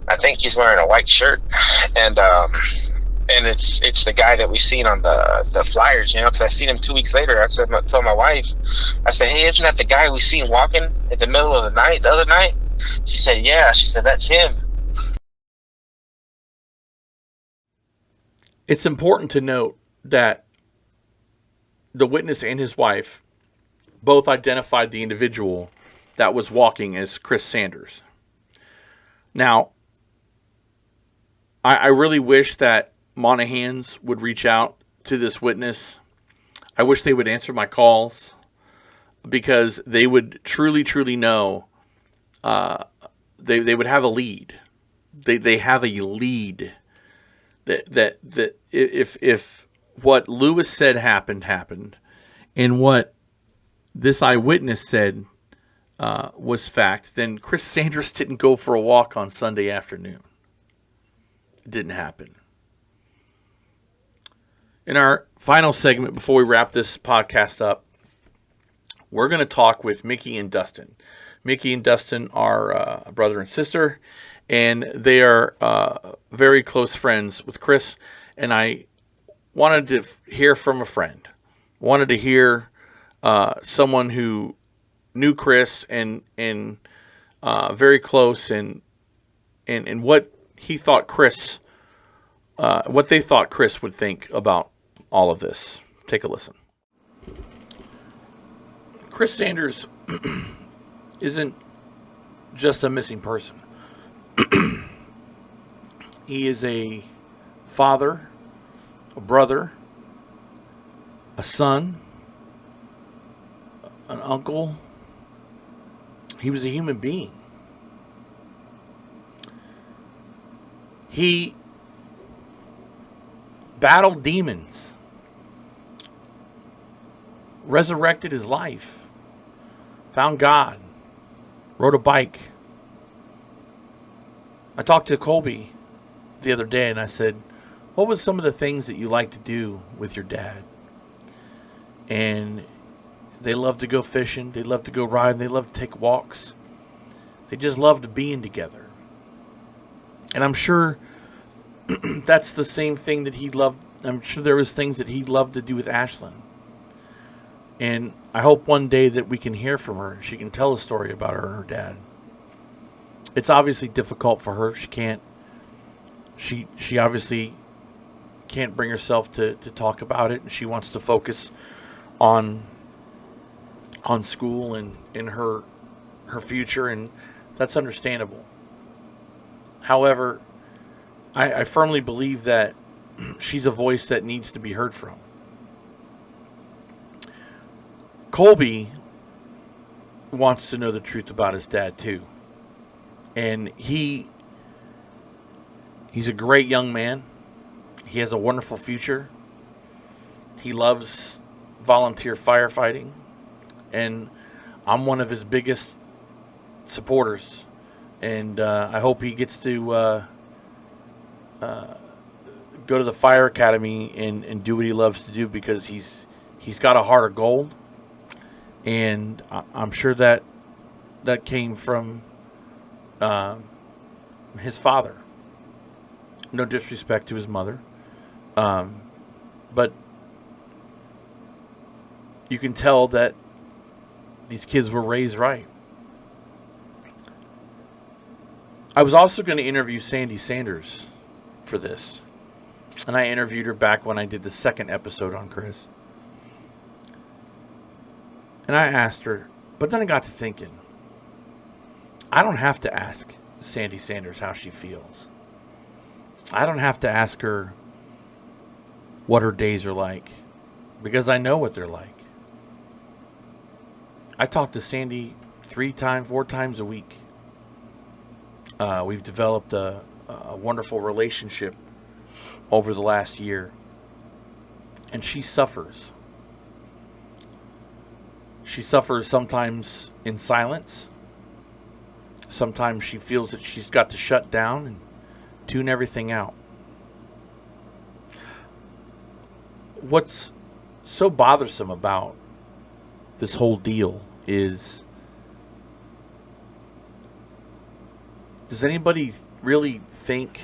[SPEAKER 7] I think he's wearing a white shirt, and it's the guy that we seen on the flyers, because I seen him 2 weeks later. I told my wife, I said, hey, isn't that the guy we seen walking in the middle of the night the other night? She said, yeah. She said, that's him.
[SPEAKER 1] It's important to note that the witness and his wife both identified the individual that was walking as Chris Sanders. Now, I really wish that Monahans would reach out to this witness. I wish they would answer my calls, because they would truly, truly know. They would have a lead. They have a lead that if what Lewis said happened, and what this eyewitness said was fact, then Chris Sanders didn't go for a walk on Sunday afternoon. It didn't happen. In our final segment, before we wrap this podcast up, we're going to talk with Mickey and Dustin. Mickey and Dustin are a brother and sister, and they are very close friends with Chris. And I wanted to hear from a friend. Wanted to hear someone who knew Chris and very close, and what he thought Chris, what they thought Chris would think about all of this. Take a listen. Chris Sanders isn't just a missing person. He is a father, a brother, a son, an uncle. He was a human being. He battled demons, resurrected his life, found God, rode a bike. I talked to Colby the other day, and I said, what was some of the things that you like to do with your dad? And They love to go fishing. They love to go riding. They love to take walks. They just loved being together. And I'm sure that's the same thing that he loved. I'm sure there was things that he loved to do with Ashlyn. And I hope one day that we can hear from her and she can tell a story about her and her dad. It's obviously difficult for her. She obviously can't bring herself to talk about it, and she wants to focus on school and in her future, and that's understandable. However, I firmly believe that she's a voice that needs to be heard from. Colby wants to know the truth about his dad too. And he's a great young man. He has a wonderful future. He loves volunteer firefighting. And I'm one of his biggest supporters. And I hope he gets to go to the fire academy and do what he loves to do, because he's got a heart of gold. And I'm sure that came from his father. No disrespect to his mother. But you can tell that these kids were raised right. I was also going to interview Sandy Sanders for this. And I interviewed her back when I did the second episode on Chris. And I asked her, but then I got to thinking, I don't have to ask Sandy Sanders how she feels. I don't have to ask her what her days are like, because I know what they're like. I talk to Sandy 4 times a week. We've developed a wonderful relationship over the last year. And she suffers. She suffers sometimes in silence. Sometimes she feels that she's got to shut down and tune everything out. What's so bothersome about this whole deal is, does anybody really think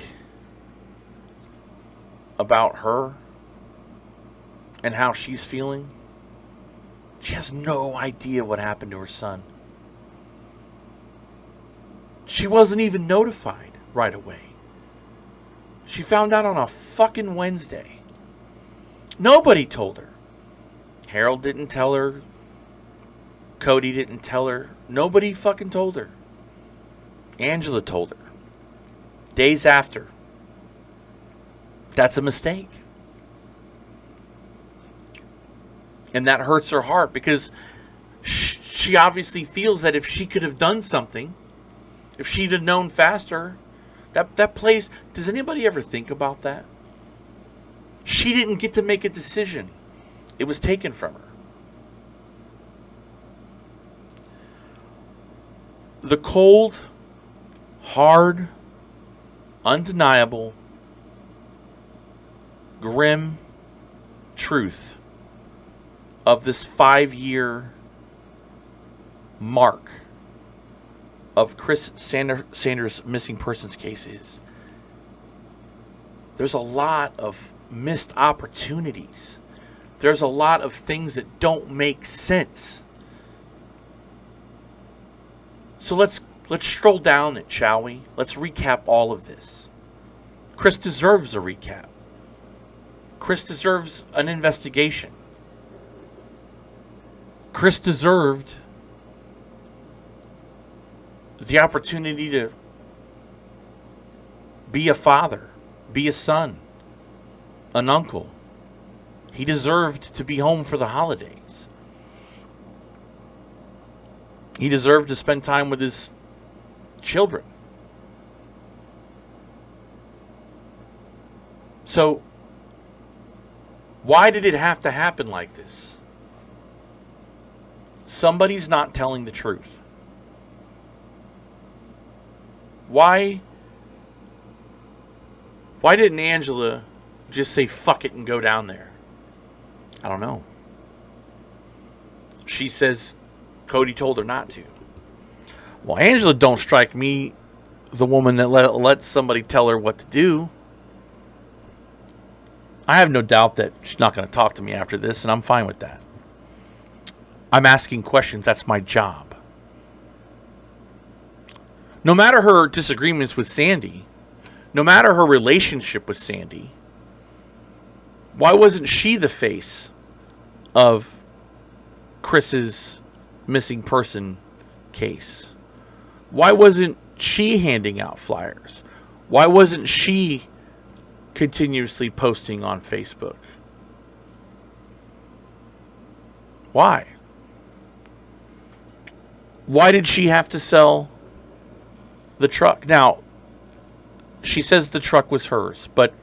[SPEAKER 1] about her and how she's feeling? She has no idea what happened to her son. She wasn't even notified right away. She found out on a fucking Wednesday. Nobody told her. Harold didn't tell her. Cody didn't tell her. Nobody fucking told her. Angela told her. Days after. That's a mistake. And that hurts her heart, because she obviously feels that if she could have done something, if she'd have known faster, that place, does anybody ever think about that? She didn't get to make a decision. It was taken from her. The cold, hard, undeniable, grim truth of this 5-year mark of Chris Sanders' missing persons case is, there's a lot of missed opportunities. There's a lot of things that don't make sense. So let's stroll down it, shall we? Let's recap all of this. Chris deserves a recap. Chris deserves an investigation. Chris deserved the opportunity to be a father, be a son, an uncle. He deserved to be home for the holidays. He deserved to spend time with his children. So, why did it have to happen like this? Somebody's not telling the truth. Why didn't Angela just say fuck it and go down there? I don't know. she says Cody told her not to. Well, Angela don't strike me the woman that lets somebody tell her what to do. I have no doubt that she's not going to talk to me after this, and I'm fine with that. I'm asking questions. That's my job. No matter her disagreements with Sandy, no matter her relationship with Sandy, why wasn't she the face of Chris's missing person case? Why wasn't she handing out flyers? Why wasn't she continuously posting on Facebook? Why? Why did she have to sell the truck? Now, she says the truck was hers, but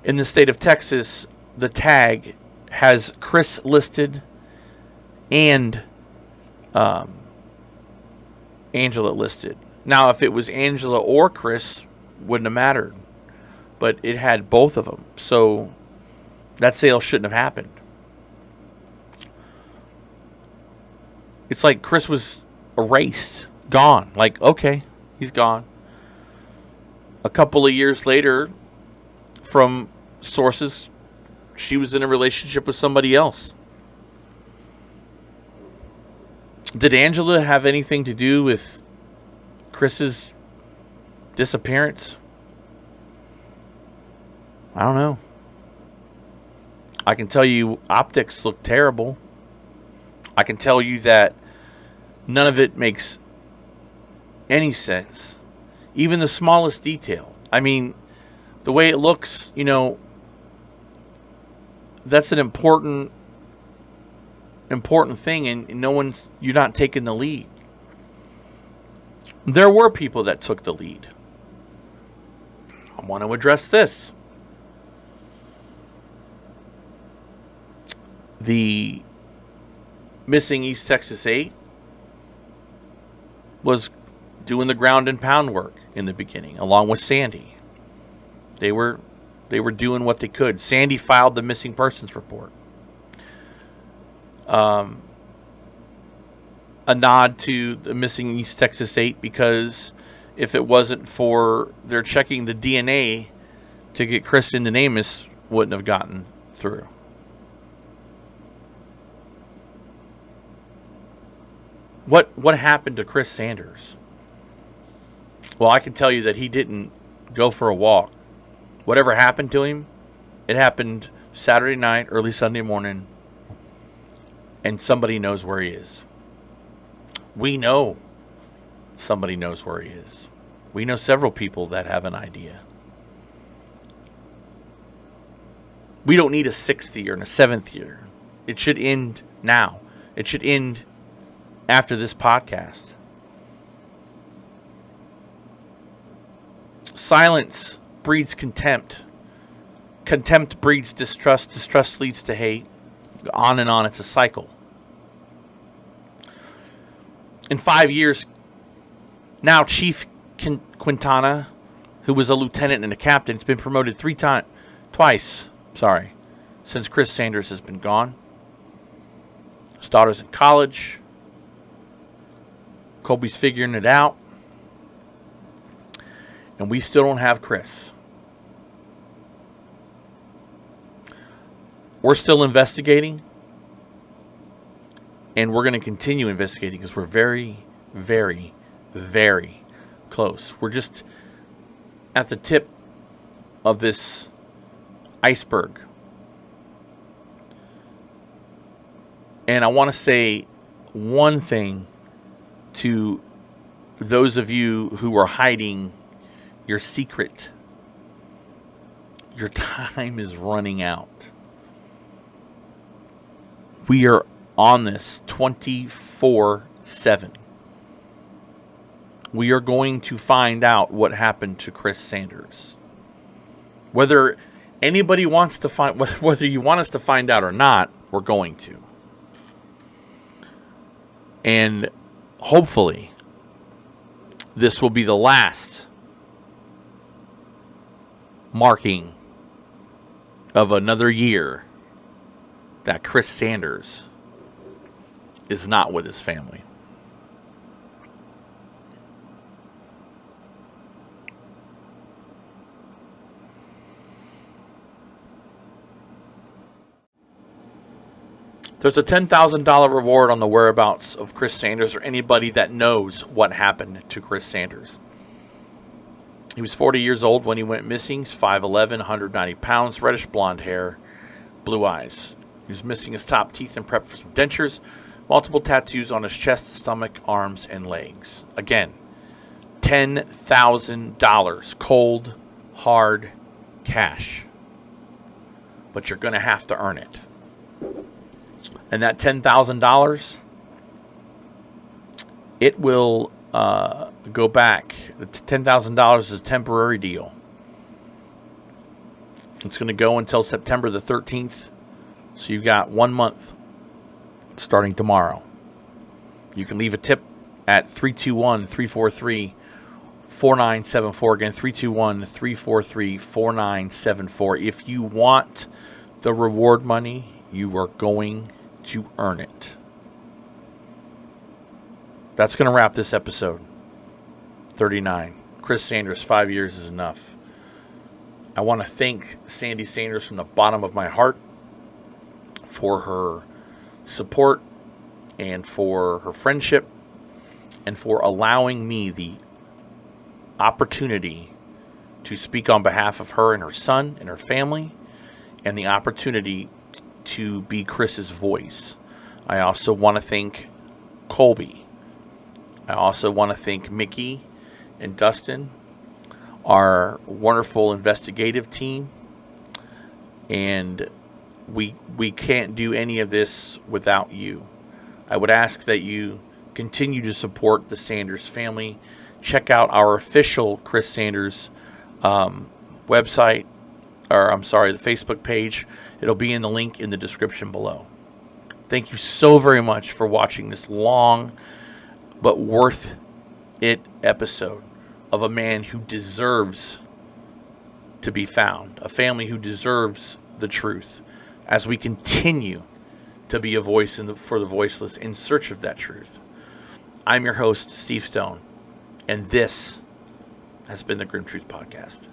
[SPEAKER 1] in the state of Texas, the tag has Chris listed and Angela listed. Now, if it was Angela or Chris, wouldn't have mattered. But it had both of them. So that sale shouldn't have happened. It's like Chris was erased, gone. Like, okay, he's gone. A couple of years later, from sources, she was in a relationship with somebody else. Did Angela have anything to do with Chris's disappearance? I don't know. I can tell you optics look terrible. I can tell you that none of it makes any sense. Even the smallest detail. I mean, the way it looks, that's an important thing, and you're not taking the lead. There were people that took the lead. I want to address this. The missing East Texas 8 was doing the ground and pound work in the beginning, along with Sandy. They were doing what they could. Sandy filed the missing persons report. A nod to the missing East Texas 8, because if it wasn't for their checking the DNA to get Chris into Amos, wouldn't have gotten through. What happened to Chris Sanders? Well, I can tell you that he didn't go for a walk. Whatever happened to him, it happened Saturday night, early Sunday morning, and somebody knows where he is. We know somebody knows where he is. We know several people that have an idea. We don't need a 6th year and a 7th year. It should end now. It should end after this podcast. Silence breeds contempt. Contempt breeds distrust. Distrust leads to hate. On and on. It's a cycle. In 5 years, now Chief Quintana, who was a lieutenant and a captain, has been promoted twice, since Chris Sanders has been gone. His daughter's in college. Kobe's figuring it out. And we still don't have Chris. We're still investigating. And we're going to continue investigating because we're very, very, very close. We're just at the tip of this iceberg. And I want to say one thing to those of you who are hiding your secret. Your time is running out. We are on this 24/7. We are going to find out what happened to Chris Sanders. Whether anybody wants to find, whether you want us to find out or not, we're going to. And hopefully, this will be the last marking of another year that Chris Sanders is not with his family. There's a $10,000 reward on the whereabouts of Chris Sanders or anybody that knows what happened to Chris Sanders. He was 40 years old when he went missing. He's 5'11", 190 pounds, reddish blonde hair, blue eyes. He was missing his top teeth and prepped for some dentures, multiple tattoos on his chest, stomach, arms, and legs. Again, $10,000, cold, hard cash. But you're going to have to earn it. And that $10,000, it will go back. The $10,000 is a temporary deal. It's going to go until September the 13th. So you've got 1 month starting tomorrow. You can leave a tip at 321-343-4974. Again, 321-343-4974. If you want the reward money, you are going to earn it. That's going to wrap this episode 39. Chris Sanders, 5 years is enough. I want to thank Sandy Sanders from the bottom of my heart for her support and for her friendship and for allowing me the opportunity to speak on behalf of her and her son and her family, and the opportunity to be Chris's voice. I also want to thank Colby. I also want to thank Mickey and Dustin, our wonderful investigative team. And we can't do any of this without you. I would ask that you continue to support the Sanders family. Check out our official Chris Sanders website, the Facebook page. It'll be in the link in the description below. Thank you so very much for watching this long but worth it episode of a man who deserves to be found, a family who deserves the truth, as we continue to be a voice for the voiceless in search of that truth. I'm your host, Steve Stone, and this has been the Grim Truth Podcast.